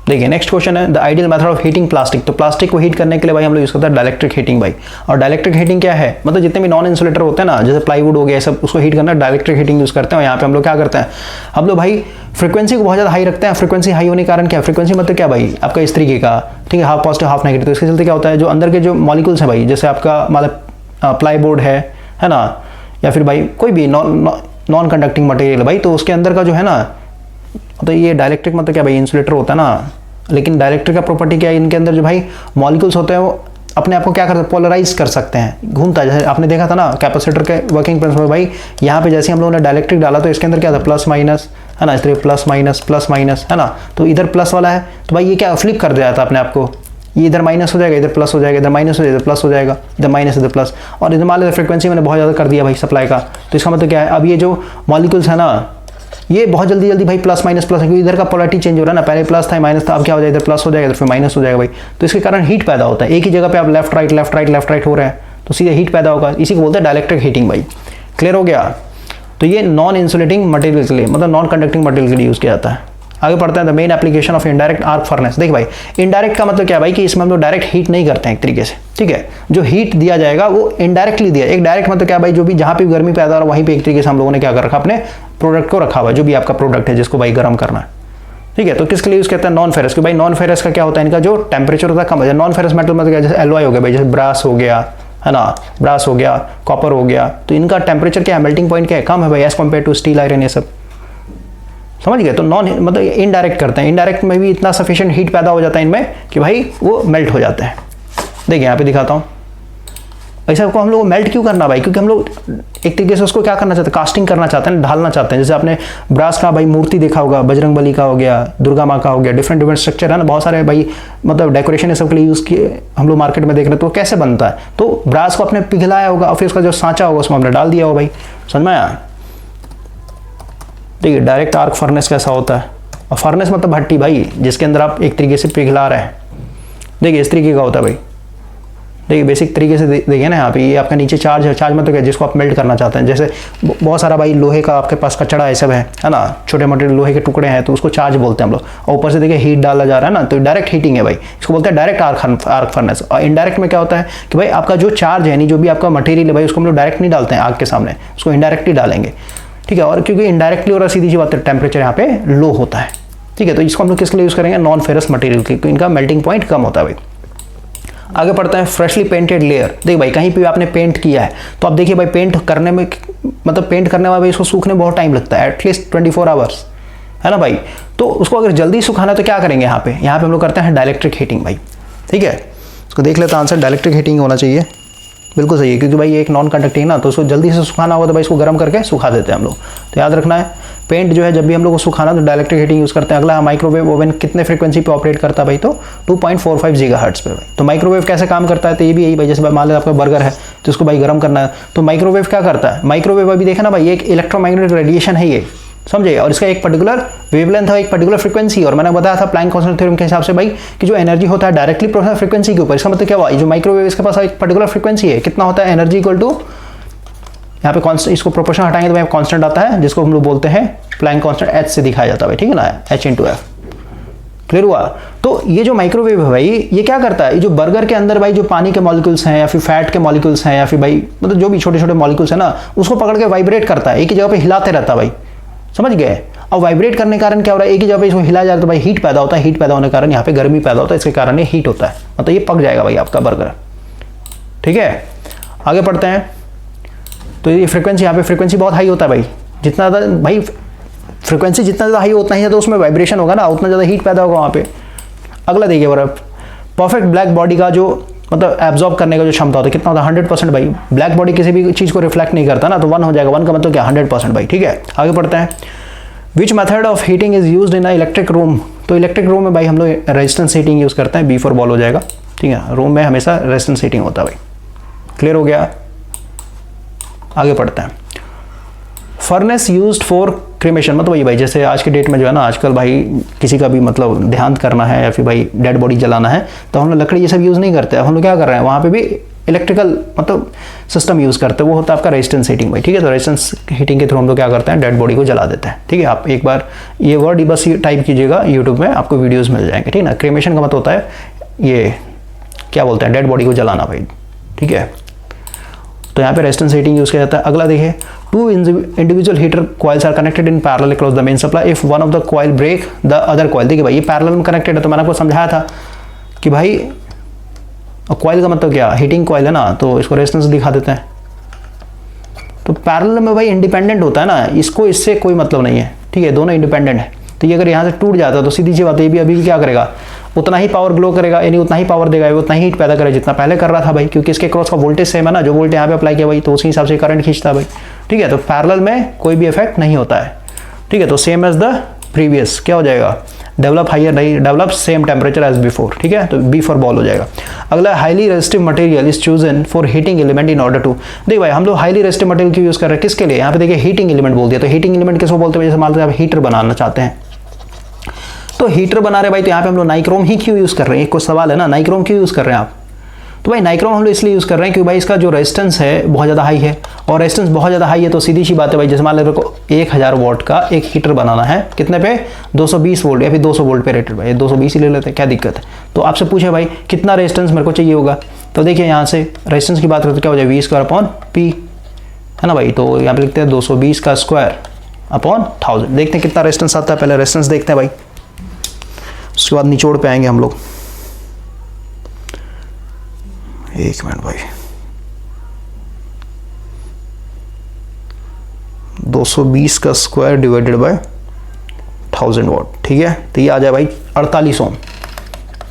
Speaker 1: देखिए नेक्स्ट क्वेश्चन है the ideal method of heating plastic. तो प्लास्टिक को हीट करने के लिए भाई हम लोग यूज करते हैं डाइलेक्ट्रिक हीटिंग भाई। और डाइलेक्ट्रिक हीटिंग क्या है, मतलब जितने भी नॉन इंसुलेटर होते हैं ना, जैसे प्लाईवुड हो गया सब, उसको हीट करना डाइलेक्ट्रिक हीटिंग यूज करते हैं। और यहाँ पे हम लोग क्या करते हैं, हम लोग भाई फ्रीक्वेंसी को बहुत ज़्यादा हाई रखते हैं। फ्रीक्वेंसी हाई होने के कारण क्या, फ्रीक्वेंसी मतलब क्या भाई, आपका इस तरीके का, ठीक है, हाफ पॉजिटिव हाफ नेगेटिव। तो इसके चलते क्या होता है, जो अंदर के जो मॉलिक्यूल्स हैं भाई, जैसे आपका मतलब प्लाईबोर्ड है ना, या फिर भाई कोई भी नॉन कंडक्टिंग मटेरियल भाई, तो उसके अंदर का जो है ना, तो ये डाइलेक्ट्रिक मतलब क्या भाई, इंसुलेटर होता है ना, लेकिन डाइलेक्ट्रिक का प्रॉपर्टी क्या है, इनके अंदर जो भाई मॉलिक्यूल्स होते हैं वो अपने आप को क्या करते हैं, पोलराइज कर सकते हैं, घूमता है। जैसे आपने देखा था ना कैपेसिटर के वर्किंग प्रिंसिपल भाई, यहाँ पे जैसे हम लोगों ने डाइलेक्ट्रिक डाला तो इसके अंदर क्या था, प्लस माइनस है ना, इस तरह प्लस माइनस है ना, तो इधर प्लस वाला है तो भाई ये क्या फ्लिप कर दिया था अपने आप को, ये इधर माइनस हो जाएगा, इधर प्लस हो जाएगा, इधर माइनस हो जाएगा, इधर प्लस हो जाएगा, इधर माइनस इधर प्लस। और इधर मान लो फ्रीक्वेंसी मैंने बहुत ज़्यादा कर दिया भाई सप्लाई का, तो इसका मतलब क्या है, अब ये जो मॉलिक्यूल्स है ना, ये बहुत जल्दी जल्दी भाई प्लस माइनस प्लस है, क्योंकि इधर का पोलैरिटी चेंज हो रहा है ना, पहले प्लस था माइनस था, अब क्या हो जाएगा, इधर प्लस हो जाएगा, इधर फिर माइनस हो जाएगा भाई। तो इसके कारण हीट पैदा होता है, एक ही जगह पे आप लेफ्ट राइट हो रहे हैं तो सीधे हीट पैदा होगा, इसी को बोलते हैं डाइलेक्ट्रिक हीटिंग भाई। क्लियर हो गया। तो ये नॉन इंसुलेटिंग मटेरियल के लिए, मतलब नॉन कंडक्टिंग मटेरियल के लिए यूज़ किया जाता है। आगे पढ़ते हैं the main application of indirect arc furnace. देखिए भाई, इनडायरेक्ट का मतलब क्या है भाई कि इसमें हम लोग डायरेक्ट हीट नहीं करते हैं एक तरीके से, ठीक है। जो हीट दिया जाएगा वो इनडायरेक्टली दिया, एक डायरेक्ट मतलब क्या है भाई, जो भी जहां पे गर्मी पैदा हो रहा है वहीं पे एक तरीके से हम लोगों ने क्या कर रखा, अपने प्रोडक्ट को रखा हुआ, जो भी आपका प्रोडक्ट है जिसको भाई गर्म करना है, ठीक है। तो किसके लिए यूज करते हैं, नॉन फेरस, क्योंकि भाई नॉन फेरस का क्या होता है, इनका जो टेम्परेचर होता है कम हो जाए। नॉन फेरस मेटल मतलब क्या, जैसे एलॉय हो गया भाई, जैसे ब्रास हो गया है ना, ब्रास हो गया, कॉपर हो गया, तो इनका टेम्परेचर क्या है, मेल्टिंग पॉइंट क्या है, कम है भाई as compared to steel iron, ये सब समझ गए। तो नॉन मतलब इनडायरेक्ट करते हैं, इनडायरेक्ट में भी इतना सफिशिएंट हीट पैदा हो जाता है इनमें कि भाई वो मेल्ट हो जाते हैं। देखिए यहाँ पे दिखाता हूँ, ऐसा को हम लोग मेल्ट क्यों करना भाई, क्योंकि हम लोग एक तरीके से उसको क्या करना चाहते हैं, कास्टिंग करना चाहते हैं, ढालना चाहते हैं। जैसे आपने ब्रास का भाई मूर्ति देखा होगा, बजरंग बली का हो गया, दुर्गा माँ का हो गया, डिफरेंट स्ट्रक्चर है ना, बहुत सारे भाई मतलब डेकोरेशन ये सब के लिए यूज़ किए हम लोग मार्केट में देख रहे हैं। तो कैसे बनता है, तो ब्रास को अपने पिघलाया होगा और फिर उसका जो सांचा होगा उसमें हमने डाल दिया होगा भाई, समझ में आया। देखिए डायरेक्ट आर्क फर्नेस कैसा होता है, और फर्नेस मतलब भट्टी भाई, जिसके अंदर आप एक तरीके से पिघला रहे हैं। देखिए इस तरीके का होता है भाई, देखिए बेसिक तरीके से देखिए ना यहाँ पे, ये आपका नीचे चार्ज है, चार्ज मतलब क्या, जिसको आप मेल्ट करना चाहते हैं। जैसे बहुत सारा भाई लोहे का आपके पास कचड़ा ये सब है ना, छोटे मोटे लोहे के टुकड़े हैं, तो उसको चार्ज बोलते हैं हम लोग। और ऊपर से देखिए हीट डाला जा रहा है ना, तो डायरेक्ट हीटिंग है भाई, इसको बोलते हैं डायरेक्ट आर्क फर्नेस। और इनडायरेक्ट में क्या होता है कि भाई आपका जो चार्ज है, यानी जो भी आपका मटेरियल है भाई, उसको हम लोग डायरेक्ट नहीं डालते हैं आग के सामने, उसको इनडायरेक्टली डालेंगे, ठीक है। और क्योंकि इनडायरेक्टली और सीधी सी बात है, टेम्परेचर यहाँ पे लो होता है, ठीक है। तो इसको हम लोग किसके लिए यूज़ करेंगे, नॉन फेरस मटेरियल के, क्योंकि इनका मेल्टिंग पॉइंट कम होता है भाई। आगे पढ़ते हैं फ्रेशली पेंटेड लेयर। देखिए भाई कहीं पे आपने पेंट किया है तो आप देखिए भाई, पेंट करने में मतलब पेंट करने में भाई इसको सूखने में बहुत टाइम लगता है, एटलीस्ट 24 आवर्स, है ना भाई। तो उसको अगर जल्दी सुखाना है तो क्या करेंगे, यहाँ पे हम लोग करते हैं डाइलेक्ट्रिक हीटिंग भाई, ठीक है। उसको देख लेते हैं आंसर, डाइलेक्ट्रिक हीटिंग होना चाहिए, बिल्कुल सही है, क्योंकि भाई ये एक नॉन कंडक्टिंग ना, तो उसको जल्दी से सुखाना होगा तो भाई इसको गर्म करके सुखा देते हैं हम लोग। तो याद रखना है, पेंट जो है जब भी हम लोग को सुखाना तो डाइलेक्ट्रिक हीटिंग यूज़ करते हैं। अगला माइक्रोवेव ओवन कितने फ्रीक्वेंसी पे ऑपरेट करता है भाई, तो 2.45 गीगाहर्ट्ज़ पे भाई। तो माइक्रोवेव कैसे काम करता है, तो ये भी यही भाई, जैसे मान लो आपका बर्गर है तो इसको भाई गर्म करना है, तो माइक्रोवेव क्या करता है, माइक्रोवेव अभी देखा ना भाई, एक इलेक्ट्रोमैग्नेटिक रेडिएशन है ये, समझे। और इसका एक पर्टिकुलर वेवलेंथ है, एक पर्टिकुलर फ्रीक्वेंसी। और मैंने बताया था प्लैंक कांस्टेंट थ्योरम के हिसाब से भाई कि जो एनर्जी होता है डायरेक्टली प्रोपोर्शनल फ्रीक्वेंसी के ऊपर। इसका मतलब क्या हुआ, जो माइक्रोवेव इसके पास एक पर्टिकुलर फ्रीक्वेंसी है, कितना होता है, एनर्जी इक्वल टू, यहाँ पे कांस्टेंट, इसको प्रोपोर्शन हटाएंगे तो भाई कांस्टेंट आता है, जिसको हम लोग बोलते हैं प्लैंक कांस्टेंट, एच से दिखाया जाता है, ठीक है ना, h/f। क्लियर हुआ। तो ये जो माइक्रोवेव है भाई, ये क्या करता है, ये जो बर्गर के अंदर भाई जो पानी के मॉलिक्यूल्स हैं या फिर फैट के मॉलिक्यूल्स हैं या फिर भाई मतलब जो भी छोटे छोटे मॉलिक्यूल्स हैं ना, उसको पकड़ के वाइब्रेट करता है, एक ही जगह पे हिलाते रहता है भाई, समझ गए। और वाइब्रेट करने के कारण क्या हो रहा है, एक ही जगह पे इसको हिलाया जाता है तो भाई हीट पैदा होता है, हीट पैदा होने के कारण यहाँ पे गर्मी पैदा होता है, इसके कारण ये हीट होता है, मतलब ये पक जाएगा भाई आपका बर्गर, ठीक है। आगे पढ़ते हैं, तो ये फ्रीक्वेंसी, यहाँ पे फ्रीक्वेंसी बहुत हाई होता है भाई, जितना ज़्यादा भाई फ्रीक्वेंसी जितना ज़्यादा हाई उतना ही ज़्यादा उसमें वाइब्रेशन होगा ना, उतना ज़्यादा हीट पैदा होगा वहाँ पे। अगला देखिए बर्फ, परफेक्ट ब्लैक बॉडी का जो मतलब एब्जॉर्ब करने का जो क्षमता होता है कितना होता है, 100% भाई। ब्लैक बॉडी किसी भी चीज़ को रिफ्लेक्ट नहीं करता ना, तो 1 हो जाएगा, 1 का मतलब क्या, 100% भाई, ठीक है। आगे पढ़ते हैं, which method of heating is used in a electric room. तो इलेक्ट्रिक रूम में भाई हम लोग रेजिस्टेंस हीटिंग यूज़ करते हैं, B4 बॉल हो जाएगा, ठीक है। रूम में हमेशा रेजिस्टेंस हीटिंग होता है भाई, क्लियर हो गया। आगे पढ़ते हैं, फर्नेस यूज्ड फॉर क्रीमेशन, मतलब वही भाई जैसे आज के डेट में जो है ना, आजकल भाई किसी का भी मतलब देहांत करना है या फिर भाई डेड बॉडी जलाना है तो हम लोग लकड़ी ये सब यूज़ नहीं करते, हम लोग क्या कर रहे हैं, वहाँ पे भी इलेक्ट्रिकल मतलब सिस्टम यूज़ करते हैं, वो होता है आपका रेजिस्टेंस हीटिंग भाई, ठीक है। तो रेजिस्टेंस हीटिंग के थ्रू हम लोग क्या करते हैं, डेड बॉडी को जला देते हैं, ठीक है। आप एक बार ये वर्ड ही बस टाइप कीजिएगा यूट्यूब में, आपको वीडियोज़ मिल जाएंगे, ठीक है ना। क्रीमेशन का मतलब होता है ये क्या बोलते हैं, डेड बॉडी को जलाना भाई, ठीक है। तो यहाँ पे रेजिस्टेंस हीटिंग यूज़ किया जाता है। अगला देखिए, 2 individual heater coils are connected in parallel across the main supply, if one of the coil break the other coil. देखिए भाई ये पैरेलल में कनेक्टेड है, तो मैंने आपको समझाया था कि भाई कॉइल का मतलब क्या, हीटिंग कॉइल है ना, तो इसको रेजिस्टेंस दिखा देते हैं। तो पैरेलल में भाई इंडिपेंडेंट होता है ना, इसको इससे कोई मतलब नहीं है, ठीक है, दोनों इंडिपेंडेंट है। तो ये अगर यहाँ से टूट जाता है तो सीधी सी बात है, ये भी अभी क्या करेगा, उतना ही पावर ग्लो करेगा, यानी उतना ही पावर देगा, उतना ही हीट पैदा करेगा जितना पहले कर रहा था भाई, क्योंकि इसके क्रॉस का वोल्टेज सेम है ना, जो वोल्टेज यहाँ पे अप्लाई किया भाई तो उसी हिसाब से करंट खींचता है भाई, ठीक है। तो पैरेलल में कोई भी इफेक्ट नहीं होता है, ठीक है। तो सेम एज द प्रीवियस क्या हो जाएगा, डेवलप हाइयर नहीं, develop same temperature as before, ठीक है। तो B4 बॉल हो जाएगा। अगला, highly resistive material is chosen for heating element in order to. देखिए भाई हम लोग हाईली रेजिस्टिव मटेरियल क्यों यूज कर रहे हैं, किसके लिए, यहाँ पे देखिए हीटिंग एलिमेंट बोल दिया, तो हीटिंग एलिमेंट किसको बोलते हैं, जैसे मान लीजिए आप हीटर बनाना चाहते हैं तो हीटर बना रहे भाई, तो यहाँ पे हम लोग नाइक्रोम ही क्यों यूज कर रहे हैं, एक को सवाल है ना, नाइक्रोम क्यों यूज कर रहे हैं आप, तो भाई नाइक्रोम हम लोग इसलिए यूज़ कर रहे हैं क्योंकि भाई इसका जो रेजिस्टेंस है बहुत ज़्यादा हाई है, और रेजिस्टेंस बहुत ज़्यादा हाई है तो सीधी सी बात है भाई, जैसे मान लो को 1000 वोल्ट का एक हीटर बनाना है, कितने पे 220 वोल्ट या फिर 200 वोल्ट पे रेटेड, भाई 220 ही ले लेते हैं, क्या दिक्कत है। तो आपसे पूछे भाई कितना रेजिस्टेंस मेरे को चाहिए होगा, तो देखिए यहाँ से रेजिस्टेंस की बात करते तो क्या हो जाए V²/P, है ना भाई। तो यहाँ पे लिखते हैं 220 का स्क्वायर अपॉन 1000। देखते हैं कितना रेजिस्टेंस आता है, पहले रेजिस्टेंस देखते हैं भाई, उसके बाद निचोड़ पे आएंगे हम लोग। एक मिनट भाई, 220 का स्क्वायर डिवाइडेड बाय 1000 वॉट, ठीक है। तो ये आ जाए भाई 48 ओम,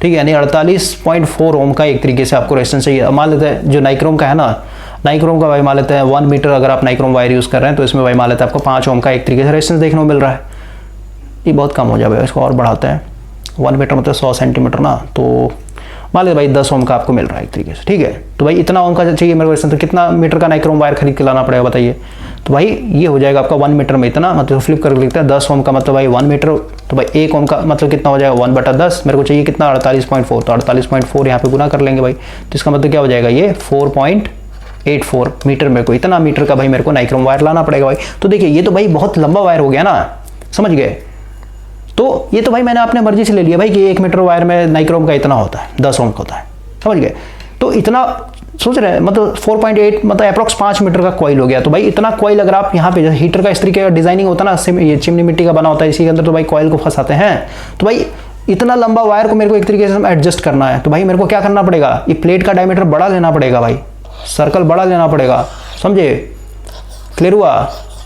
Speaker 1: ठीक है, यानी 48.4 ओम का एक तरीके से आपको रेजिस्टेंस चाहिए। मान लेते हैं जो नाइक्रोम का है ना, नाइक्रोम का भाई मान लेते हैं 1 मीटर अगर आप नाइक्रोम वायर यूज़ कर रहे हैं तो इसमें भाई मान लेते हैं आपको 5 ओम का एक तरीके से रेजिस्टेंस देखने को मिल रहा है। ये बहुत कम हो जाए भाई, इसको और बढ़ाते हैं। 1 मीटर मतलब 100 सेंटीमीटर ना, तो मान लीजिए भाई 10 ओम का आपको मिल रहा है एक तरीके से, ठीक है। तो भाई इतना ओम का चाहिए मेरे को, तो कितना मीटर का नाइक्रोम वायर खरीद के लाना पड़ेगा बताइए। तो भाई ये हो जाएगा आपका 1 मीटर में इतना, मतलब फ्लिप करके लिखते हैं 10 ओम का मतलब भाई 1 मीटर, तो भाई 1 ओम का मतलब कितना हो जाएगा 1/10, मेरे को चाहिए कितना 48.4, तो 48.4 यहाँ पे गुना कर लेंगे भाई, तो इसका मतलब क्या हो जाएगा ये 4.84 मीटर, मेरे को इतना मीटर का भाई मेरे को नाइक्रोम वायर लाना पड़ेगा भाई। तो देखिए ये तो भाई बहुत लंबा वायर हो गया ना, समझ गए। तो ये तो भाई मैंने अपने मर्जी से ले लिया भाई कि 1 मीटर वायर में नाइक्रोम का इतना होता है, 10 ओम का होता है, समझ गए। तो इतना सोच रहे हैं मतलब 4.8 मतलब अप्रॉक्स 5 मीटर का कॉइल हो गया। तो भाई इतना कॉइल अगर आप यहाँ पे हीटर का इस तरीके का डिजाइनिंग होता है ना, ये चिमनी मिट्टी का बना होता है, इसी के अंदर तो भाई कॉइल को फंसाते हैं। तो भाई इतना लंबा वायर को मेरे को एक तरीके से एडजस्ट करना है, तो भाई मेरे को क्या करना पड़ेगा, ये प्लेट का डायमीटर बड़ा लेना पड़ेगा भाई, सर्कल बड़ा लेना पड़ेगा, समझे, क्लियर हुआ।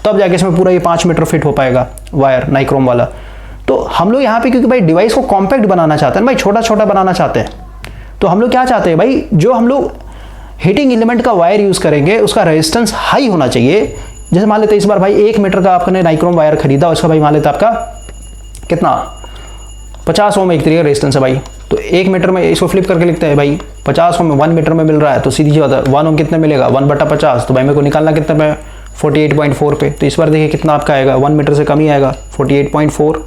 Speaker 1: तब जाके इसमें पूरा ये 5 मीटर फिट हो पाएगा वायर नाइक्रोम वाला। तो हम लोग यहाँ पे क्योंकि भाई डिवाइस को कॉम्पैक्ट बनाना चाहते हैं भाई, छोटा छोटा बनाना चाहते हैं, तो हम लोग क्या चाहते हैं भाई, जो हम लोग हीटिंग एलिमेंट का वायर यूज करेंगे उसका रेजिस्टेंस हाई होना चाहिए। जैसे मान लेते हैं इस बार भाई 1 मीटर का आपने नाइक्रोम वायर खरीदा, उसका भाई मान लेते आपका कितना 50 ओम एक तरीके का रेजिस्टेंस है भाई। तो 1 मीटर में इसको फ्लिप करके लिखते हैं भाई 50 ओम 1 मीटर में मिल रहा है, तो सीधी सी बात है 1 ओम कितने मिलेगा 1/50, तो भाई मेरे को निकालना कितने पे 48.4 पे। तो इस बार देखिए कितना आपका आएगा, 1 मीटर से कम ही आएगा, 48.4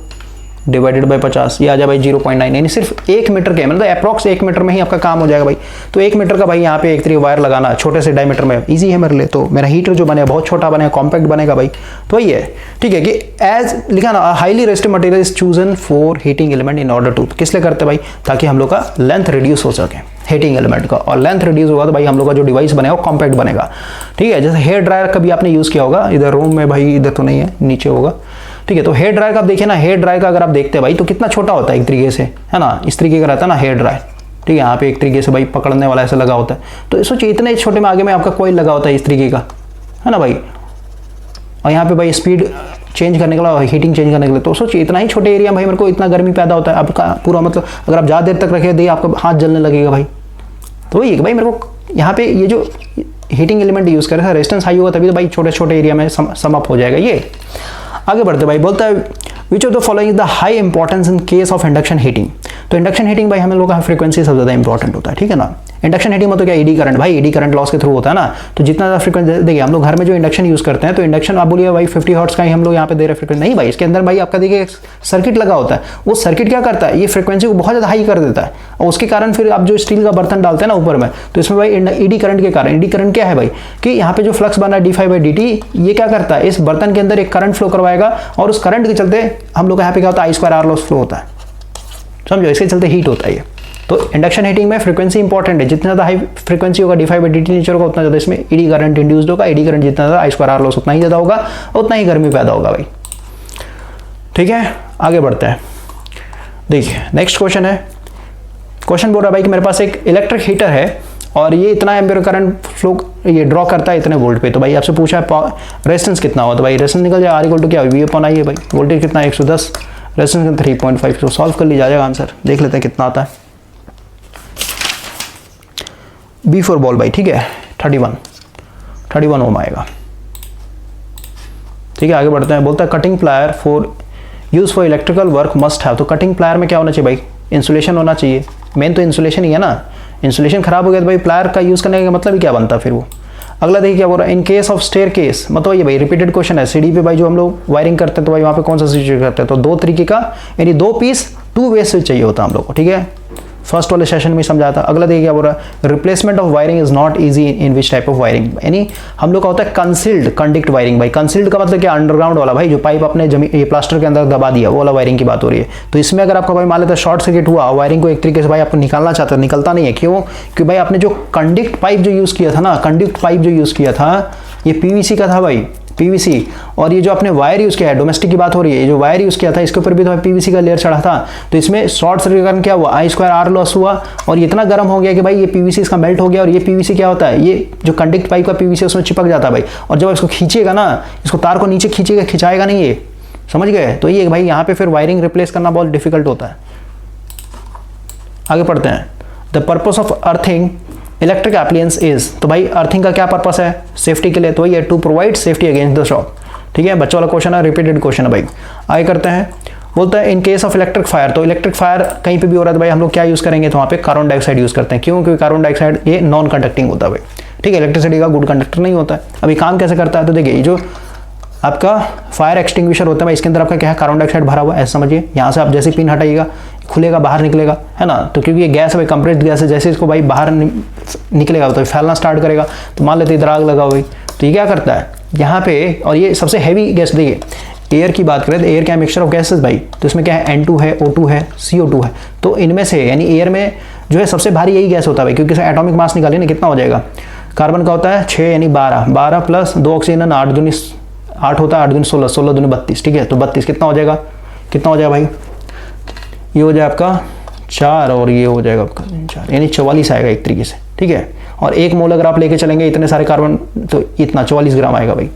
Speaker 1: डिवाइडेड बाय 50, ये आ जाए भाई 0.9, यानी सिर्फ 1 मीटर के मतलब अप्रॉक्स 1 मीटर में ही आपका काम हो जाएगा भाई। तो 1 मीटर का भाई यहाँ पे एक तरीके वायर लगाना छोटे से डायमीटर में इजी है मेरे लिए, तो मेरा हीटर जो बनेगा बहुत छोटा बनेगा, कॉम्पैक्ट बनेगा भाई। तो वही है, ठीक है, कि एज लिखा ना highly resistive material is chosen for heating element in order to, किस लिए करते हैं भाई, ताकि हम लोग का लेंथ रिड्यूस हो सके हीटिंग एलिमेंट का, और लेंथ रिड्यूस होगा तो भाई हम लोग का जो डिवाइस बनेगा वो कॉम्पैक्ट बनेगा, ठीक है। जैसे हेयर ड्रायर कभी आपने यूज किया होगा, इधर रूम में भाई, इधर तो नहीं है, नीचे होगा, ठीक है। तो हेयर ड्रायर का आप देखिए ना, हेयर ड्रायर का अगर आप देखते हैं भाई तो कितना छोटा होता है एक तरीके से, है ना, इस तरीके का रहता है ना हेयर ड्रायर, ठीक है। यहाँ पे एक तरीके से भाई पकड़ने वाला ऐसा लगा होता है, तो सोचिए इतने छोटे में आगे में आपका कॉइल लगा होता है इस तरीके का, है ना भाई, और यहाँ पे भाई स्पीड चेंज करने के लिए, हीटिंग चेंज करने के लिए, तो सोचिए इतना ही छोटे एरिया में भाई मेरे को इतना गर्मी पैदा होता है आपका पूरा, मतलब अगर आप ज़्यादा देर तक रखे देखिए आपका हाथ जलने लगेगा भाई। तो वही है भाई मेरे को यहाँ पे ये जो हीटिंग एलिमेंट यूज़ करें रेजिस्टेंस हाई होगा तभी तो भाई छोटे छोटे एरिया में सम अप हो जाएगा। ये आगे बढ़ते भाई, बोलता है विच of the following the high importance in case of induction heating. तो इंडक्शन हीटिंग भाई हमें लोगों का फ्रीक्वेंसी सबसे ज़्यादा इंपॉर्टेंट होता है, ठीक है ना। इंडक्शन हीटिंग मतलब क्या, ईडी करंट भाई, ईडी करंट लॉस के थ्रू होता है ना, तो जितना ज़्यादा फ्रीक्वेंसी देखिए हम लोग घर में जो इंडक्शन यूज़ करते हैं, तो इंडक्शन आप बोलिए भाई 50 हर्ट्ज का ही हम लोग यहाँ पे दे रहे फ्रीक्वेंसी, नहीं भाई, इसके अंदर भाई आपका देखिए सर्किट लगा होता है, वो सर्किट क्या करता है, ये फ्रीक्वेंसी को बहुत ज़्यादा हाई कर देता है, और उसके कारण फिर आप जो स्टील का बर्तन डालते हैं ना ऊपर में, तो इसमें भाई ईडी करंट के कारण, ईडी करंट क्या है भाई, कि यहाँ पे जो फ्लक्स बन रहा है d∅dt, ये क्या करता है, इस बर्तन के अंदर एक करंट फ्लो करवाएगा, और उस करंट के चलते हम लोग यहाँ पे क्या होता है I² R लॉस फ्लो होता है, समझो, इसके चलते हीट होता है ये। तो इंडक्शन हीटिंग में फ्रीक्वेंसी इंपॉर्टेंट है, जितना ज़्यादा हाई फ्रीक्वेंसी होगा d∅dt नेचर होगा उतना ज़्यादा इसमें ईडी करंट इंड्यूस्ड होगा, ईडी करंट जितना ज़्यादा I² R लॉस उतना ही ज़्यादा होगा, उतना ही गर्मी पैदा होगा भाई, ठीक है। आगे बढ़ते हैं, देखिए नेक्स्ट क्वेश्चन है, क्वेश्चन बोल रहा है भाई कि मेरे पास एक इलेक्ट्रिक हीटर है और ये इतना एम्पियर करंट फ्लो ये ड्रॉ करता है इतने वोल्ट पे, तो भाई आपसे पूछा है रेजिस्टेंस कितना हो, तो भाई रेजिस्टेंस निकल जाए R = क्या V/I है भाई, वोल्टेज कितना 110, रेजिस्टेंस 3.5, तो सॉल्व कर लिया जाएगा आंसर, देख लेते हैं कितना आता है। B फॉर बॉल भाई, ठीक है, 31 ओम आएगा, ठीक है। आगे बढ़ते हैं, बोलता है cutting plier for use for electrical work must have. तो कटिंग प्लायर में क्या होना चाहिए भाई, इंसुलेशन होना चाहिए, मेन तो इंसुलेशन ही है ना, इंसुलेशन खराब हो गया तो भाई प्लायर का यूज करने का मतलब ही क्या बनता फिर वो। अगला देखिए क्या बोल रहा है, in case of staircase, मतलब ये भाई रिपीटेड क्वेश्चन है, सीढ़ी पे भाई जो हम लोग वायरिंग करते हैं तो भाई वहाँ पे कौन सा स्विच करते हैं, तो 2 तरीके का, यानी 2 पीस 2 वे स्विच चाहिए होता है हम लोग को, ठीक है। फर्स्ट वाले सेशन में समझाया था। अगला देखिए क्या बोल रहा है, replacement of wiring is not easy in which type of wiring, यानी हम लोग का होता है कंसील्ड कंडक्ट वायरिंग। भाई कंसील्ड का मतलब क्या, अंडरग्राउंड वाला भाई, जो पाइप अपने जमीन ये प्लास्टर के अंदर दबा दिया, वो वाला वायरिंग की बात हो रही है। तो इसमें अगर आपका भाई मान लेता शॉर्ट सर्किट हुआ, वायरिंग को एक तरीके से भाई आपको निकालना चाहता है, निकलता नहीं है, क्यों? क्योंकि भाई आपने जो कंडक्ट पाइप जो यूज किया था ना, कंडक्ट पाइप जो यूज किया था ये पीवीसी का था भाई, पीवीसी। और ये जो आपने वायर यूज किया है, डोमेस्टिक की बात हो रही है, ये जो वायर यूज किया था इसके ऊपर भी तो पीवीसी का लेयर चढ़ा था। तो इसमें शॉर्ट सर्किट के कारण क्या हुआ, I2R लॉस हुआ और ये इतना गर्म हो गया कि भाई ये पीवीसी इसका मेल्ट हो गया। और ये पीवीसी क्या होता है, ये जो कंडक्ट पाइप का पीवीसी उसमें चिपक जाता है भाई। और जब इसको खींचेगा ना, इसको तार को नीचे खींचेगा, खिंचाएगा नहीं, ये समझ गए? तो ये भाई यहाँ पे फिर वायरिंग रिप्लेस करना बहुत डिफिकल्ट होता है। आगे पढ़ते हैं, the purpose of earthing electric appliances is, तो भाई अर्थिंग का क्या पर्पस है, सेफ्टी के लिए। तो ये to provide safety against the shock. ठीक है, बच्चों वाला क्वेश्चन है, रिपीटेड क्वेश्चन है भाई। आगे करते हैं, बोलता है in case of electric fire, तो इलेक्ट्रिक फायर कहीं पे भी हो रहा है तो भाई हम लोग क्या यूज करेंगे, तो वहाँ पे कार्बन डाइऑक्साइड यूज करते हैं। क्यों? क्योंकि कार्बन डाइऑक्साइड ये नॉन कंडक्टिंग होता है भाई। ठीक है, इलेक्ट्रिसिटी का गुड कंडक्टर नहीं होता है। अभी काम कैसे करता है, तो देखिए जो आपका फायर एक्सटिंग्विशर होता है भाई, इसके अंदर आपका क्या है, कार्बन डाइऑक्साइड भरा हुआ है, ऐसा समझिए। यहाँ से आप जैसे पिन हटाइएगा, खुलेगा, बाहर निकलेगा, है ना। तो क्योंकि ये गैस है भाई, कंप्रेस्ड गैस है, जैसे इसको भाई बाहर निकलेगा तो फैलना स्टार्ट करेगा। तो मान लेते इधर आग लगा हुई, तो ये क्या करता है यहाँ पे, और ये सबसे हैवी गैस, देखिए एयर की बात करें तो एयर क्या है, मिक्सचर ऑफ गैसेस भाई। तो इसमें क्या है, N2 है, O2 है, CO2 है। तो इनमें से यानी एयर में जो है सबसे भारी यही गैस होता है भाई, क्योंकि इसका एटॉमिक मास निकालिए ना, कितना हो जाएगा, कार्बन का होता है 6 यानी 12 प्लस 2 ऑक्सीजन 8 दूनी 8 होता है, 8 दूनी 16, 16 दूनी 32। ठीक है, तो 32 कितना हो जाएगा, कितना हो जाएगा भाई, ये हो जाएगा आपका 4 और ये हो जाएगा आपका 4, यानी 44 आएगा एक तरीके से। ठीक है, और 1 मोल अगर आप लेके चलेंगे इतने सारे कार्बन, तो इतना 44 ग्राम आएगा भाई।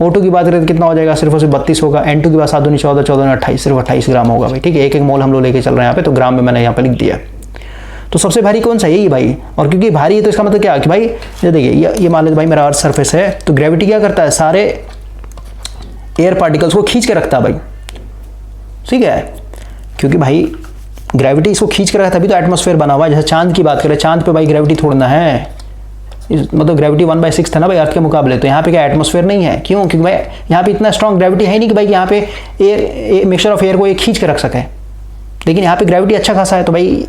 Speaker 1: O2 की बात करें तो कितना हो जाएगा, सिर्फ और सिर्फ 32 होगा। N2 की बात 7 दूनी 14, 14 28, सिर्फ 28 ग्राम होगा भाई। ठीक है, 1 मोल हम लोग लेके चल रहे हैं यहाँ पे, तो ग्राम में मैंने यहाँ पे लिख दिया। तो सबसे भारी कौन सा, यही भाई। और क्योंकि भारी है तो इसका मतलब क्या कि भाई ये देखिए, ये मान लीजिए भाई मेरा अर्थ सरफेस है, तो ग्रेविटी क्या करता है, सारे एयर पार्टिकल्स को खींच के रखता है भाई। ठीक है, क्योंकि भाई ग्रेविटी इसको खींच के रखा, तभी तो एटमॉस्फेयर बना हुआ है। जैसे चांद की बात करें, चांद पे भाई ग्रेविटी थोड़ना है, मतलब ग्रेविटी 1/6 है ना भाई अर्थ के मुकाबले। तो यहाँ पे क्या एटमॉस्फेयर नहीं है, क्यों? क्योंकि भाई यहाँ पे इतना स्ट्रॉन्ग ग्रेविटी है नहीं कि भाई यहाँ पे एयर मिक्सचर ऑफ एयर को ये खींच के रख सके। लेकिन यहाँ पे ग्रेविटी अच्छा खासा है, तो भाई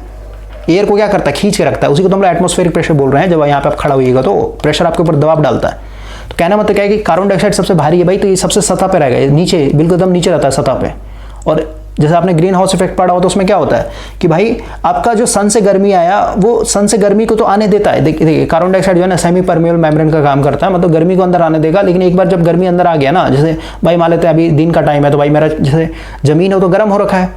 Speaker 1: एयर को क्या करता है, खींच के रखता है। उसी को तो हम लोग एटमॉस्फेरिक प्रेशर बोल रहे हैं। जब यहाँ पे आप खड़ा होइएगा तो प्रेशर आपके ऊपर दबाव डालता है। तो कहना मतलब क्या है कि कार्बन डाइऑक्साइड सबसे भारी है भाई, तो ये सबसे सतह पे रहेगा, नीचे बिल्कुल एकदम नीचे रहता है सतह पे। और जैसे आपने ग्रीन हाउस इफेक्ट पढ़ा हो तो उसमें क्या होता है कि भाई आपका जो सन से गर्मी आया, वो सन से गर्मी को तो आने देता है। देखिए कार्बन डाइऑक्साइड जो है ना, सेमी परमेबल मेम्ब्रेन का काम करता है, मतलब गर्मी को अंदर आने देगा। लेकिन एक बार जब गर्मी अंदर आ गया ना, जैसे भाई मान लेते हैं अभी दिन का टाइम है, तो भाई मेरा जैसे जमीन है तो गर्म हो रखा है,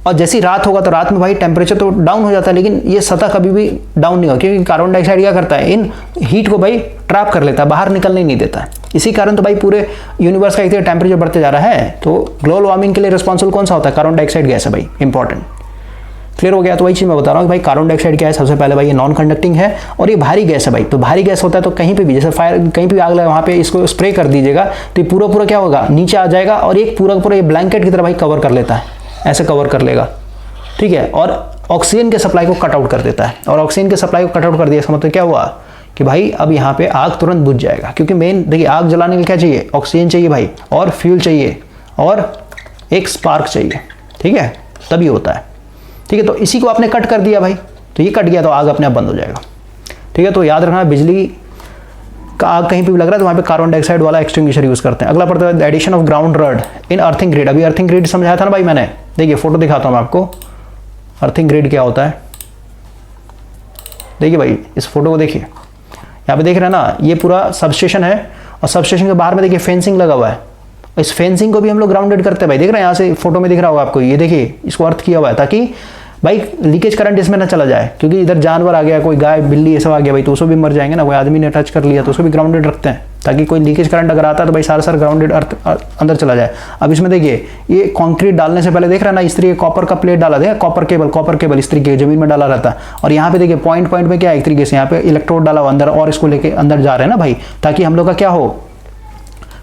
Speaker 1: और जैसी रात होगा तो रात में भाई टेम्परेचर तो डाउन हो जाता है, लेकिन ये सतह कभी भी डाउन नहीं होगा, क्योंकि कार्बन डाइऑक्साइड क्या करता है, इन हीट को भाई ट्रैप कर लेता है, बाहर निकलने ही नहीं देता है। इसी कारण तो भाई पूरे यूनिवर्स का एक टेम्परेचर बढ़ते जा रहा है। तो ग्लोबल वार्मिंग के लिए रिस्पॉन्सिबल कौन सा होता है, कार्बन डाइऑक्साइड गैस है भाई, इंपॉर्टेंट। क्लियर हो गया? तो वही चीज मैं बता रहा हूँ कि भाई कार्बन डाइऑक्साइड क्या है, सबसे पहले भाई ये नॉन कंडक्टिंग है और ये भारी गैस है भाई। तो भारी गैस होता है तो कहीं पे भी, जैसे फायर कहीं भी आग लगा, वहाँ पे इसको स्प्रे कर दीजिएगा तो ये पूरा पूरा क्या होगा, नीचे आ जाएगा, और एक पूरा पूरा ये ब्लैंकेट की तरह भाई कवर कर लेता है, ऐसे कवर कर लेगा। ठीक है, और ऑक्सीजन के सप्लाई को कट आउट कर देता है। और ऑक्सीजन के सप्लाई को कट आउट कर दिया, इसका मतलब क्या हुआ कि भाई अब यहाँ पे आग तुरंत बुझ जाएगा। क्योंकि मेन देखिए, आग जलाने के लिए क्या चाहिए, ऑक्सीजन चाहिए भाई, और फ्यूल चाहिए, और एक स्पार्क चाहिए। ठीक है, तभी होता है। ठीक है, तो इसी को आपने कट कर दिया भाई, तो ये कट गया तो आग अपने आप बंद हो जाएगा। ठीक है, तो याद रखना, बिजली का आग कहीं पे भी लग रहा है तो वहाँ पे कार्बन डाइऑक्साइड वाला एक्सटिंग्विशर यूज करते हैं। अगला पड़ता है addition of ground rod in earthing grid. अभी अर्थिंग ग्रिड समझाया था ना भाई मैंने, देखिए फोटो दिखाता हूँ मैं आपको। अर्थिंग ग्रिड क्या होता है, देखिए भाई इस फोटो को देखिए, यहाँ पे देख रहे हैं ना, ये पूरा सबस्टेशन है, और सबस्टेशन के बाहर में देखिए फेंसिंग लगा हुआ है। इस फेंसिंग को भी हम लोग ग्राउंडेड करते हैं भाई, देख रहे हैं यहाँ से फोटो में दिख रहा होगा आपको, ये देखिए इसको अर्थ किया हुआ है, ताकि भाई लीकेज करंट इसमें ना चला जाए। क्योंकि इधर जानवर आ गया, कोई गाय बिल्ली ये सब आ गया भाई, तो उसको भी मर जाएंगे ना, कोई आदमी ने टच कर लिया तो उसको भी ग्राउंडेड रखते हैं, ताकि कोई लीकेज करंट अगर आता है तो भाई सारा ग्राउंडेड अर्थ अंदर चला जाए। अब इसमें देखिए, ये कंक्रीट डालने से पहले देख रहे हैं ना, इस तरीके कॉपर का प्लेट डाला था, कॉपर केबल इस तरीके जमीन में डाला रहता है। और यहाँ पे देखिए पॉइंट में क्या है, एक तरीके से यहाँ पे इलेक्ट्रोड डाला हुआ अंदर, और इसको लेके अंदर जा रहे हैं ना भाई, ताकि हम लोग का क्या हो,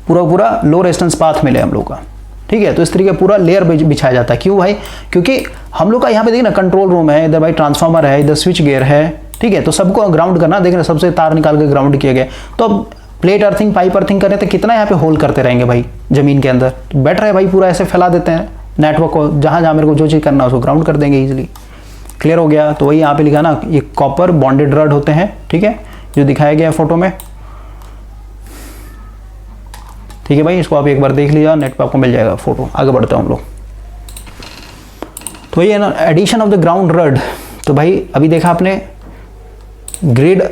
Speaker 1: पूरा लो रेजिस्टेंस पाथ मिले हम लोग का। ठीक है, तो इस तरीके पूरा लेयर बिछाया जाता है। क्यों भाई, क्योंकि हम लोग का यहाँ पे देखिए ना कंट्रोल रूम है, इधर भाई ट्रांसफार्मर है, इधर स्विच गियर है। ठीक है, तो सबको ग्राउंड करना, देख रहे सबसे तार निकाल के ग्राउंड किया गया। तो अब प्लेट अर्थिंग, पाइप अर्थिंग करें तो कितना यहाँ पे होल करते रहेंगे भाई जमीन के अंदर। तो बेटर है भाई पूरा ऐसे फैला देते हैं नेटवर्क को, जहाँ जहाँ मेरे को जो चीज़ करना है उसको ग्राउंड कर देंगे ईजिली। क्लियर हो गया। तो वही यहाँ पे लिखा ना, ये कॉपर बॉन्डेड रड होते हैं, ठीक है, जो दिखाया गया है फोटो में, ठीक है भाई। इसको आप एक बार देख लीजिए, नेट पे आपको मिल जाएगा फोटो। आगे बढ़ते हैं हम लोग। तो ये ना addition of the ground rod. तो भाई अभी देखा आपने ग्रिड,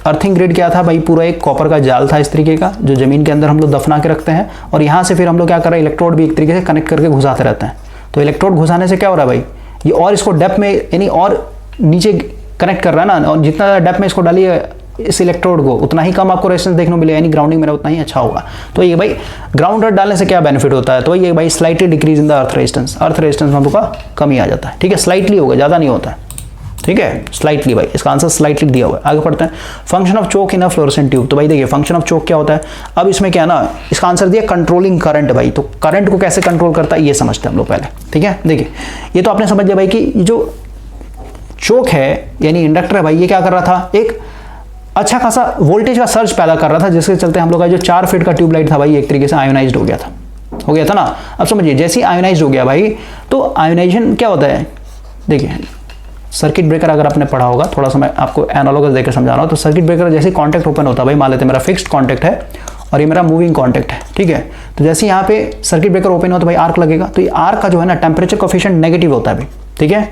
Speaker 1: अर्थिंग ग्रिड क्या था भाई, पूरा एक कॉपर का जाल था इस तरीके का, जो जमीन के अंदर हम लोग दफना के रखते हैं, और यहाँ से फिर हम लोग क्या कर रहे हैं, इलेक्ट्रोड भी एक तरीके से कनेक्ट करके घुसाते रहते हैं। तो इलेक्ट्रोड घुसाने से क्या हो रहा है भाई, ये और इसको डेप्थ में यानी और नीचे कनेक्ट कर रहा है ना, और जितना डेप्थ में इसको डालिए इस इलेक्ट्रोड को, उतना ही कम आपको रेजिस्टेंस देखने को मिलेगा, यानी ग्राउंडिंग मेरा उतना ही अच्छा होगा। तो ये भाई ग्राउंड रड डालने से क्या बेनिफिट होता है, तो ये भाई slightly decrease in the earth resistance, earth resistance में हम लोग का कमी आ जाता है, ठीक है, स्लाइटली होगा, ज़्यादा नहीं होता है, ठीक है, स्लाइटली भाई, इसका आंसर स्लाइटली दिया हुआ है। आगे पढ़ते हैं, function of choke in a fluorescent tube. तो भाई देखिए फंक्शन ऑफ चोक क्या होता है, अब इसमें क्या ना, इसका आंसर दिया कंट्रोलिंग करंट भाई। तो करंट को कैसे कंट्रोल करता है ये समझते हैं हम लोग पहले, ठीक है। देखिए ये तो आपने समझ लिया भाई कि जो चोक है यानी इंडक्टर है भाई, ये क्या कर रहा था, एक अच्छा खासा वोल्टेज का सर्ज पैदा कर रहा था, जिसके चलते हम लोग का जो 4 फीट का ट्यूबलाइट था भाई एक तरीके से आयोनाइज्ड हो गया था ना। अब समझिए जैसे ही आयोनाइज्ड हो गया भाई, तो आयोनाइजेशन क्या होता है, देखिए सर्किट ब्रेकर अगर आपने पढ़ा होगा, थोड़ा सा मैं आपको एनालॉगस देकर समझा रहा हूँ। तो सर्किट ब्रेकर जैसे कॉन्टैक्ट ओपन होता है भाई, मान लेते हैं मेरा फिक्स्ड कॉन्टैक्ट है और ये मेरा मूविंग कॉन्टैक्ट है, ठीक है। तो जैसे यहाँ पे सर्किट ब्रेकर ओपन हो तो भाई आर्क लगेगा, तो ये आर्क का जो है ना टेम्परेचर कोफिशिएंट नेगेटिव होता है भाई, ठीक है,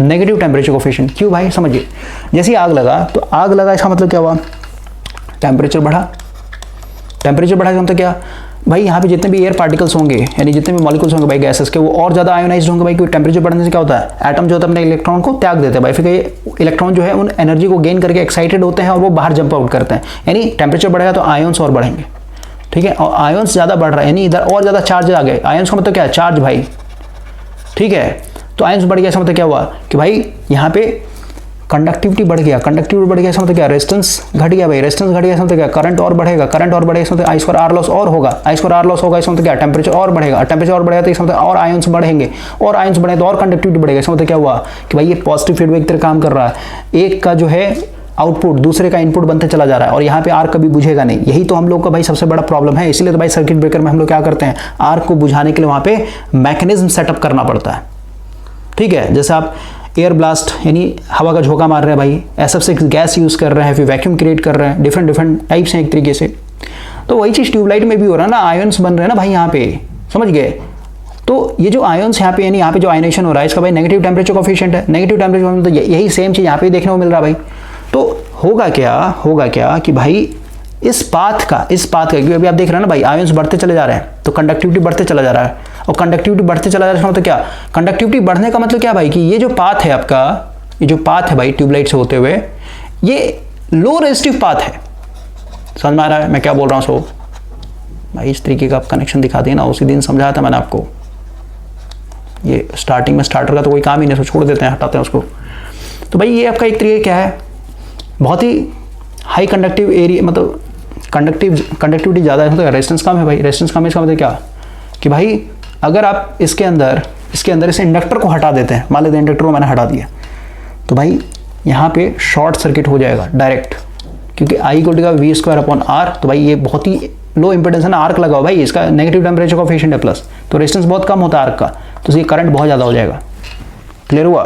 Speaker 1: नेगेटिव टेम्परेचर कोफिशिएंट। क्यों भाई, समझिए जैसे आग लगा, तो आग लगा इसका मतलब क्या हुआ, टेम्परेचर बढ़ा, टेम्परेचर बढ़ा इसका मतलब क्या भाई, यहाँ पे जितने भी एयर पार्टिकल्स होंगे यानी जितने भी मॉलिक्यूल्स होंगे भाई गैसेस के, वो और ज़्यादा आयोनाइज्ड होंगे भाई, क्योंकि टेम्परेचर बढ़ने से क्या होता है, एटम जो होता है अपने इलेक्ट्रॉन को त्याग देते हैं भाई, फिर ये इलेक्ट्रॉन जो है उन एनर्जी को गेन करके एक्साइटेड होते हैं और वो बाहर जंप आउट करते हैं, यानी टेम्परेचर बढ़ेगा तो आयंस और बढ़ेंगे, ठीक है, और आयंस ज़्यादा बढ़ रहा है यानी इधर और ज़्यादा चार्ज आ गए। आयंस का मतलब क्या है, चार्ज भाई, ठीक है। तो आयंस बढ़ गया, इसका मतलब क्या हुआ कि भाई यहाँ पे कंडक्टिविटी बढ़ गया, कंडक्टिविटी बढ़ गया, इसका मतलब क्या, रेजिस्टेंस घट गया भाई, रेजिस्टेंस घट गया इसका मतलब क्या, करंट और बढ़ेगा, करंट और बढ़ेगा इसका मतलब आई स्क्वायर आर लॉस और होगा, आई स्क्वायर आर लॉस होगा इसका मतलब क्या, टेम्परेचर और बढ़ेगा, टेम्परेचर और बढ़ेगा तो इसका मतलब और आयंस बढ़ेंगे, और आयंस बढ़े तो और कंडक्टिविटी बढ़ेगा। इसका मतलब क्या हुआ कि भाई ये पॉजिटिव फीडबैक की तरह काम कर रहा है, एक का जो है आउटपुट दूसरे का इनपुट बनते चला जा रहा है, और यहाँ पे आर्क कभी बुझेगा नहीं। यही तो हम लोग का भाई सबसे बड़ा प्रॉब्लम है, इसलिए तो भाई सर्किट ब्रेकर में हम लोग क्या करते हैं, आर्क को बुझाने के लिए वहाँ पे मैकेनिज्म सेटअप करना पड़ता है, ठीक है। जैसे आप एयर ब्लास्ट यानी हवा का झोंका मार रहे हैं भाई, SF6 गैस यूज़ कर रहे हैं, फिर वैक्यूम क्रिएट कर रहे हैं, डिफरेंट टाइप्स हैं एक तरीके से। तो वही चीज़ ट्यूबलाइट में भी हो रहा है ना, आयंस बन रहे हैं ना भाई यहाँ पे, समझ गए। तो ये जो आयंस यहाँ पे यानी यहाँ पे जो आयनेशन हो रहा है इसका भाई नेगेटिव टेम्परेचर कोफिशिएंट है, नेगेटिव टेम्परेचर तो यही सेम चीज़ यहाँ पे देखने को मिल रहा है भाई। तो होगा क्या कि भाई इस पाथ का क्योंकि अभी आप देख रहे हैं ना भाई आयंस बढ़ते चले जा रहे हैं, तो कंडक्टिविटी बढ़ते चला जा रहा है, और कंडक्टिविटी बढ़ते चला जा रहा है मतलब क्या, कंडक्टिविटी बढ़ने का मतलब क्या भाई कि ये जो पाथ है आपका, ये जो पाथ है भाई ट्यूबलाइट से होते हुए, ये लो रेजिस्टिव पाथ है। समझ में आ रहा है मैं क्या बोल रहा हूँ? सो भाई इस तरीके का आप कनेक्शन दिखा दिए ना, उसी दिन समझाया था मैंने आपको। ये स्टार्टिंग में स्टार्टर का तो कोई काम ही नहीं, छोड़ देते हैं, हटाते हैं उसको। तो भाई ये आपका एक तरीके क्या है, बहुत ही हाई कंडक्टिव एरिया, मतलब कंडक्टिविटी ज़्यादा है, मतलब रेजिस्टेंस कम है भाई, रेजिस्टेंस कम है इसका मतलब क्या कि भाई अगर आप इसके अंदर इस इंडक्टर को हटा देते हैं, मान लेते हैं इंडक्टर को मैंने हटा दिया, तो भाई यहाँ पे शॉर्ट सर्किट हो जाएगा डायरेक्ट, क्योंकि I = V²/R। तो भाई ये बहुत ही लो इंपेडेंस है ना, आर्क लगा हो भाई, इसका नेगेटिव टेम्परेचर कोफिशिएंट है प्लस, तो रेजिस्टेंस बहुत कम होता है आर्क का, तो ये करंट बहुत ज़्यादा हो जाएगा। क्लियर हुआ?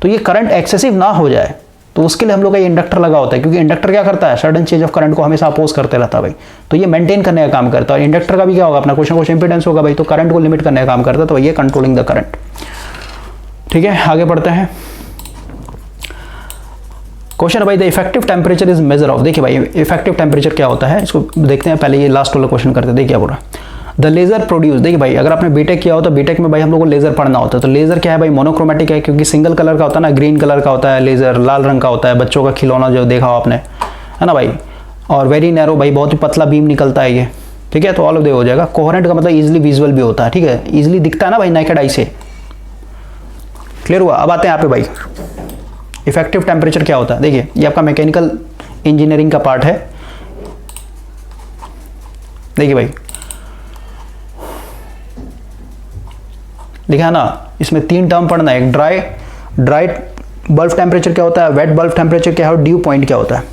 Speaker 1: तो ये करंट एक्सेसिव ना हो जाए तो उसके लिए हम लोग का ये इंडक्टर लगा होता है, क्योंकि इंडक्टर क्या करता है, सडन चेंज ऑफ करंट को हमेशा अपोज करते रहता है भाई, तो ये मेंटेन करने का काम करता है। और इंडक्टर का भी क्या होगा, अपना कुछ इंपेडेंस होगा भाई, तो करंट को लिमिट करने का काम करता है, तो ये कंट्रोलिंग द करंट। ठीक है, आगे बढ़ते हैं। क्वेश्चन भाई, the effective temperature is measure of. देखिए भाई इफेक्टिव टेम्परेचर क्या होता है, इसको देखते हैं। पहले ये लास्ट वाला क्वेश्चन करते हैं, देखिए क्या बोल रहा है। The laser produce. देखिए भाई अगर आपने बीटेक किया हो तो बीटेक में भाई हम लोग को लेजर पढ़ना होता है। तो लेजर क्या है भाई, मोनोक्रोमेटिक है, क्योंकि सिंगल कलर का होता है ना, ग्रीन कलर का होता है लेजर, लाल रंग का होता है, बच्चों का खिलौना जो देखा हो आपने, है ना भाई। और वेरी नैरो भाई, बहुत ही पतला बीम निकलता है ये, ठीक है। तो ऑल ऑफ दे हो जाएगा। कोहेरेंट का मतलब इजिली विजुअल भी होता है, ठीक है, इजिली दिखता है ना भाई नेकेड आई से। क्लियर हुआ? अब आते हैं यहाँ पे भाई इफेक्टिव टेम्परेचर क्या होता है। देखिए ये आपका मैकेनिकल इंजीनियरिंग का पार्ट है। देखिए भाई लिखा है ना, इसमें 3 टर्म पढ़ना है। एक ड्राई बल्ब टेम्परेचर क्या होता है, वेट बल्ब टेम्परेचर क्या है, और ड्यू पॉइंट क्या होता है।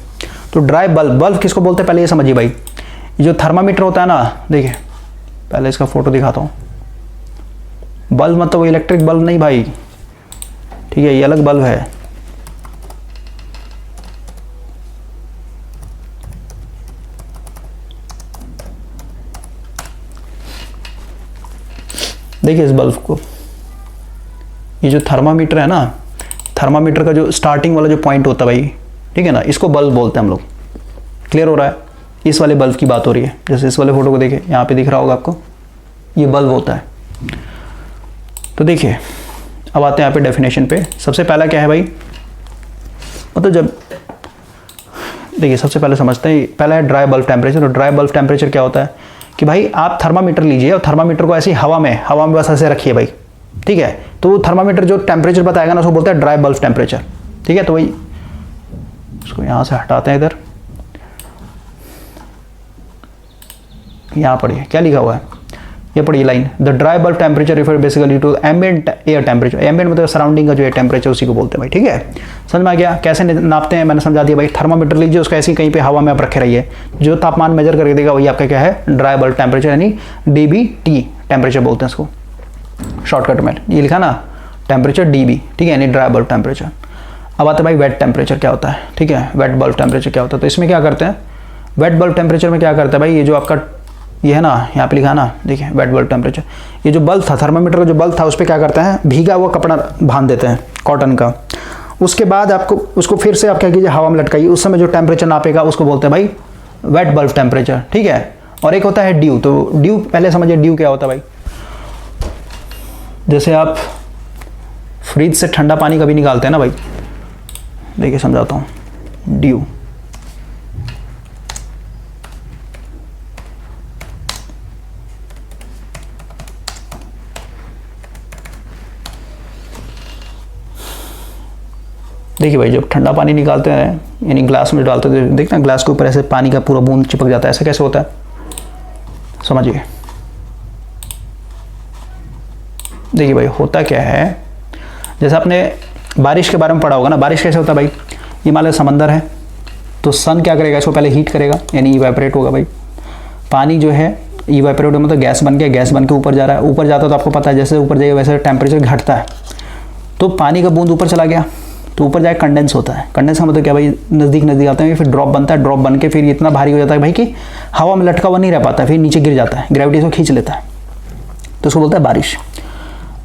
Speaker 1: तो ड्राई बल्ब किसको बोलते हैं पहले ये समझिए भाई। ये जो थर्मामीटर होता है ना, देखिए पहले इसका फोटो दिखाता हूँ। बल्ब मतलब वो इलेक्ट्रिक बल्ब नहीं भाई, ठीक है, ये अलग बल्ब है। देखिए इस बल्ब को, ये जो थर्मामीटर है ना, थर्मामीटर का जो स्टार्टिंग वाला जो पॉइंट होता है भाई, ठीक है ना, इसको बल्ब बोलते हैं हम लोग। क्लियर हो रहा है? इस वाले बल्ब की बात हो रही है। जैसे इस वाले फोटो को देखिए, यहाँ पे दिख रहा होगा आपको, ये बल्ब होता है। तो देखिए अब आते हैं यहाँ पे डेफिनेशन पे। सबसे पहला क्या है भाई, मतलब जब देखिए सबसे पहले समझते हैं, पहला है ड्राई बल्ब टेम्परेचर। और ड्राई बल्ब टेम्परेचर क्या होता है कि भाई आप थर्मामीटर लीजिए और थर्मामीटर को ऐसी हवा में बस ऐसे रखिए भाई, ठीक है। तो थर्मामीटर जो टेम्परेचर बताएगा ना उसको बोलते हैं ड्राई बल्ब टेम्परेचर, ठीक है। तो भाई इसको यहाँ से हटाते हैं, इधर यहाँ पढ़िए क्या लिखा हुआ है, ये पढ़िए line, the dry bulb temperature refer basically to ambient air temperature. Ambient मतलब सराउंडिंग का जो एयर टेम्परेचर उसी को बोलते हैं भाई, ठीक है। समझ में आ गया कैसे नापते हैं, मैंने समझा दिया भाई। थर्मामीटर लीजिए, उसको ऐसी कहीं पे हवा में आप रखे रहिए, जो तापमान मेजर करके देगा वही आपका क्या है, ड्राई बल्ब टेम्परेचर, यानी DBT टेम्परेचर बोलते हैं इसको शॉर्टकट में। ये लिखा ना टेम्परेचर DB, ठीक है, यानी ड्राई बल्ब टेम्परेचर। अब आते हैं भाई वेट टेम्परेचर क्या होता है, ठीक है, वेट बल्ब टेम्परेचर क्या होता है। तो इसमें क्या करते हैं, वेट बल्ब टेम्परेचर में क्या करते हैं भाई, ये जो आपका ये है ना, यहाँ पे लिखा है ना, देखिए वेट बल्ब टेम्परेचर, ये जो बल्ब था, थर्मामीटर का जो बल्ब था, उस पर क्या करते हैं, भीगा हुआ कपड़ा बांध देते हैं कॉटन का। उसके बाद आपको उसको फिर से आप क्या कीजिए, हवा में लटकाइए, उस समय जो टेम्परेचर नापेगा उसको बोलते हैं भाई वेट बल्ब टेम्परेचर, ठीक है। और एक होता है ड्यू। तो ड्यू पहले समझिए ड्यू क्या होता है भाई। जैसे आप फ्रिज से ठंडा पानी कभी निकालते हैं ना भाई, देखिए समझाता हूँ, ड्यू देखिए भाई, जब ठंडा पानी निकालते हैं यानी ग्लास में डालते हैं, देखते हैं ग्लास के ऊपर ऐसे पानी का पूरा बूंद चिपक जाता है, ऐसे कैसे होता है समझिए। देखिए भाई होता क्या है, जैसे आपने बारिश के बारे में पढ़ा होगा ना, बारिश कैसे होता है भाई, ये मान लो समंदर है, तो सन क्या करेगा, इसको पहले हीट करेगा यानी इवेपोरेट होगा भाई। पानी जो है इवेपोरेट मतलब गैस बन के ऊपर जा रहा है, ऊपर जाता है तो आपको पता है जैसे ऊपर जाएगा वैसे टेम्परेचर घटता है। तो पानी का बूंद ऊपर चला गया तो ऊपर जाके कंडेंस होता है। कंडेंस का मतलब क्या भाई, नज़दीक आते हैं, फिर ड्रॉप बनता है, ड्रॉप बन के फिर इतना भारी हो जाता है भाई कि हवा में लटका हुआ नहीं रह पाता, फिर नीचे गिर जाता है, ग्रेविटी इसको खींच लेता है, तो उसको बोलता है बारिश।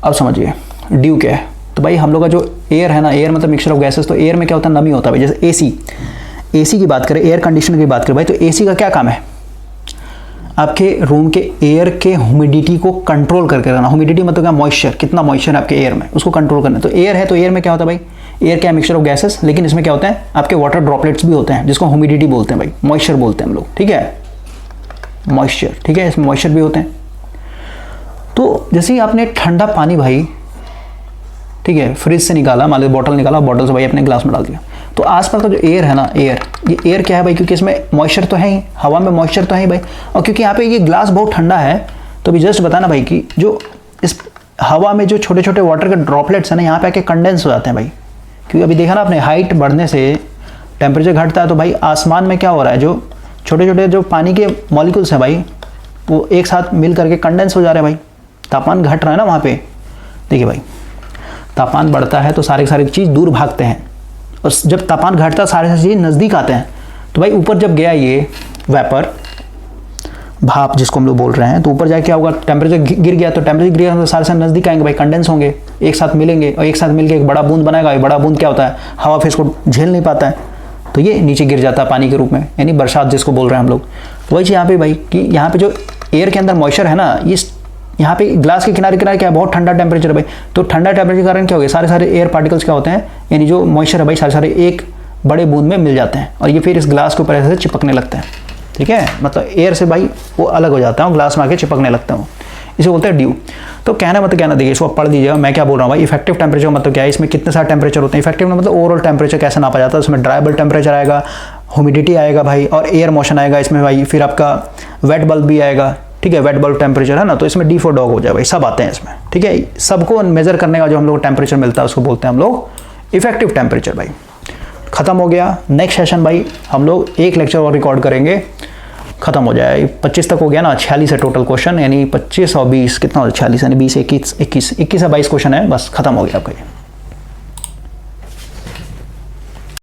Speaker 1: अब समझिए ड्यू क्या है, तो भाई हम लोग का जो एयर है ना, एयर मतलब मिक्सचर ऑफ गैसेस, तो एयर में क्या होता है, नमी होता है भाई। जैसे एसी की बात करें, एयर कंडीशनर की बात करें भाई, तो एसी का क्या काम है, आपके रूम के एयर के ह्यूमिडिटी को कंट्रोल करके रखना। ह्यूमिडिटी मतलब क्या, मॉइस्चर, कितना मॉइस्चर है आपके एयर में, उसको कंट्रोल करना। तो एयर है, तो एयर में क्या होता है भाई, एयर क्या है, मिक्सचर ऑफ गैसेस, लेकिन इसमें क्या होता है, आपके वाटर ड्रॉपलेट्स भी होते हैं, जिसको ह्यूमिडिटी बोलते हैं भाई, मॉइस्चर बोलते हैं हम लोग, ठीक है, मॉइस्चर, ठीक है, इसमें मॉइस्चर भी होते हैं। तो जैसे ही आपने ठंडा पानी भाई, ठीक है, फ्रिज से निकाला, मान लो बॉटल निकाला, बॉटल से भाई अपने ग्लास में डाल दिया, तो आसपास का जो एयर है ना, ये एयर क्या है भाई, क्योंकि इसमें मॉइस्चर तो है ही, हवा में मॉइस्चर तो है ही भाई, और क्योंकि यहाँ पे ये ग्लास बहुत ठंडा है, तो अभी जस्ट बताना भाई कि जो इस हवा में जो छोटे छोटे वाटर के ड्रॉपलेट्स हैं ना, यहाँ पे आके कंडेंस हो जाते हैं भाई। क्योंकि अभी देखा ना आपने, हाइट बढ़ने से टेम्परेचर घटता है, तो भाई आसमान में क्या हो रहा है, जो छोटे छोटे जो पानी के मॉलिक्यूल्स हैं भाई, वो एक साथ मिल करके कंडेंस हो जा रहे हैं भाई, तापमान घट रहा है ना वहाँ पे। देखिए भाई तापमान बढ़ता है तो सारी चीज़ दूर भागते हैं, और जब तापमान घटता है सारी चीज़ नज़दीक आते हैं। तो भाई ऊपर जब गया ये वेपर, भाप जिसको हम लोग बोल रहे हैं, तो ऊपर जाके क्या होगा, टेम्परेचर गिर गया, तो टेम्परेचर गिर गया तो सारे नज़दीक आएंगे भाई, कंडेंस होंगे, एक साथ मिलेंगे, और एक साथ मिलकर एक बड़ा बूंद बनाएगा। ये बड़ा बूंद क्या होता है, हवा फिर इसको झेल नहीं पाता है, तो ये नीचे गिर जाता है पानी के रूप में, यानी बरसात जिसको बोल रहे हैं हम लोग। तो वही चीज़ यहाँ पे भाई कि यहाँ पे जो एयर के अंदर मॉइस्चर है ना, ये यहाँ पे ग्लास के किनारे क्या है, बहुत ठंडा टेम्परेचर है भाई, तो ठंडा टेम्परेचर के कारण क्या हो गया, सारे एयर पार्टिकल्स क्या होते हैं, यानी जो मॉइस्चर है भाई, सारे एक बड़े बूंद में मिल जाते हैं, और ये फिर इस ग्लास के ऊपर ऐसे चिपकने लगते हैं, ठीक है, मतलब एयर से भाई वो अलग हो जाता है, ग्लास में आके चिपकने लगता है वो, इसे बोलते हैं ड्यू। तो कहना मतलब क्या ना, देखिए इसको पढ़ लीजिएगा, मैं क्या बोल रहा हूँ भाई, इफेक्टिव टेम्परेचर मतलब क्या है, इसमें कितने सारे टेम्परेचर होते हैं। इफेक्टिव मतलब ओवरऑल टेम्परेचर कैसे नापा जाता है, उसमें ड्राई बल्ब टेम्परेचर आएगा, ह्यूमिडिटी आएगा भाई, और एयर मोशन आएगा इसमें भाई, फिर आपका वेट बल्ब भी आएगा, ठीक है, वेट बल्ब टेम्परेचर है ना, तो इसमें डी फॉर डॉग हो जाए भाई, सब आते हैं इसमें, ठीक है। सबको मेजर करने का जो हम लोग टेम्परेचर मिलता है उसको बोलते हैं हम लोग इफेक्टिव टेम्परेचर भाई। खत्म हो गया। नेक्स्ट सेशन भाई हम लोग एक लेक्चर और रिकॉर्ड करेंगे, खत्म हो जाए। 25 तक हो गया ना, 46 है टोटल क्वेश्चन, यानी 25 और 20 कितना हो, 46 यानी 20 21 है 22 क्वेश्चन है, बस खत्म हो गया आपका ये।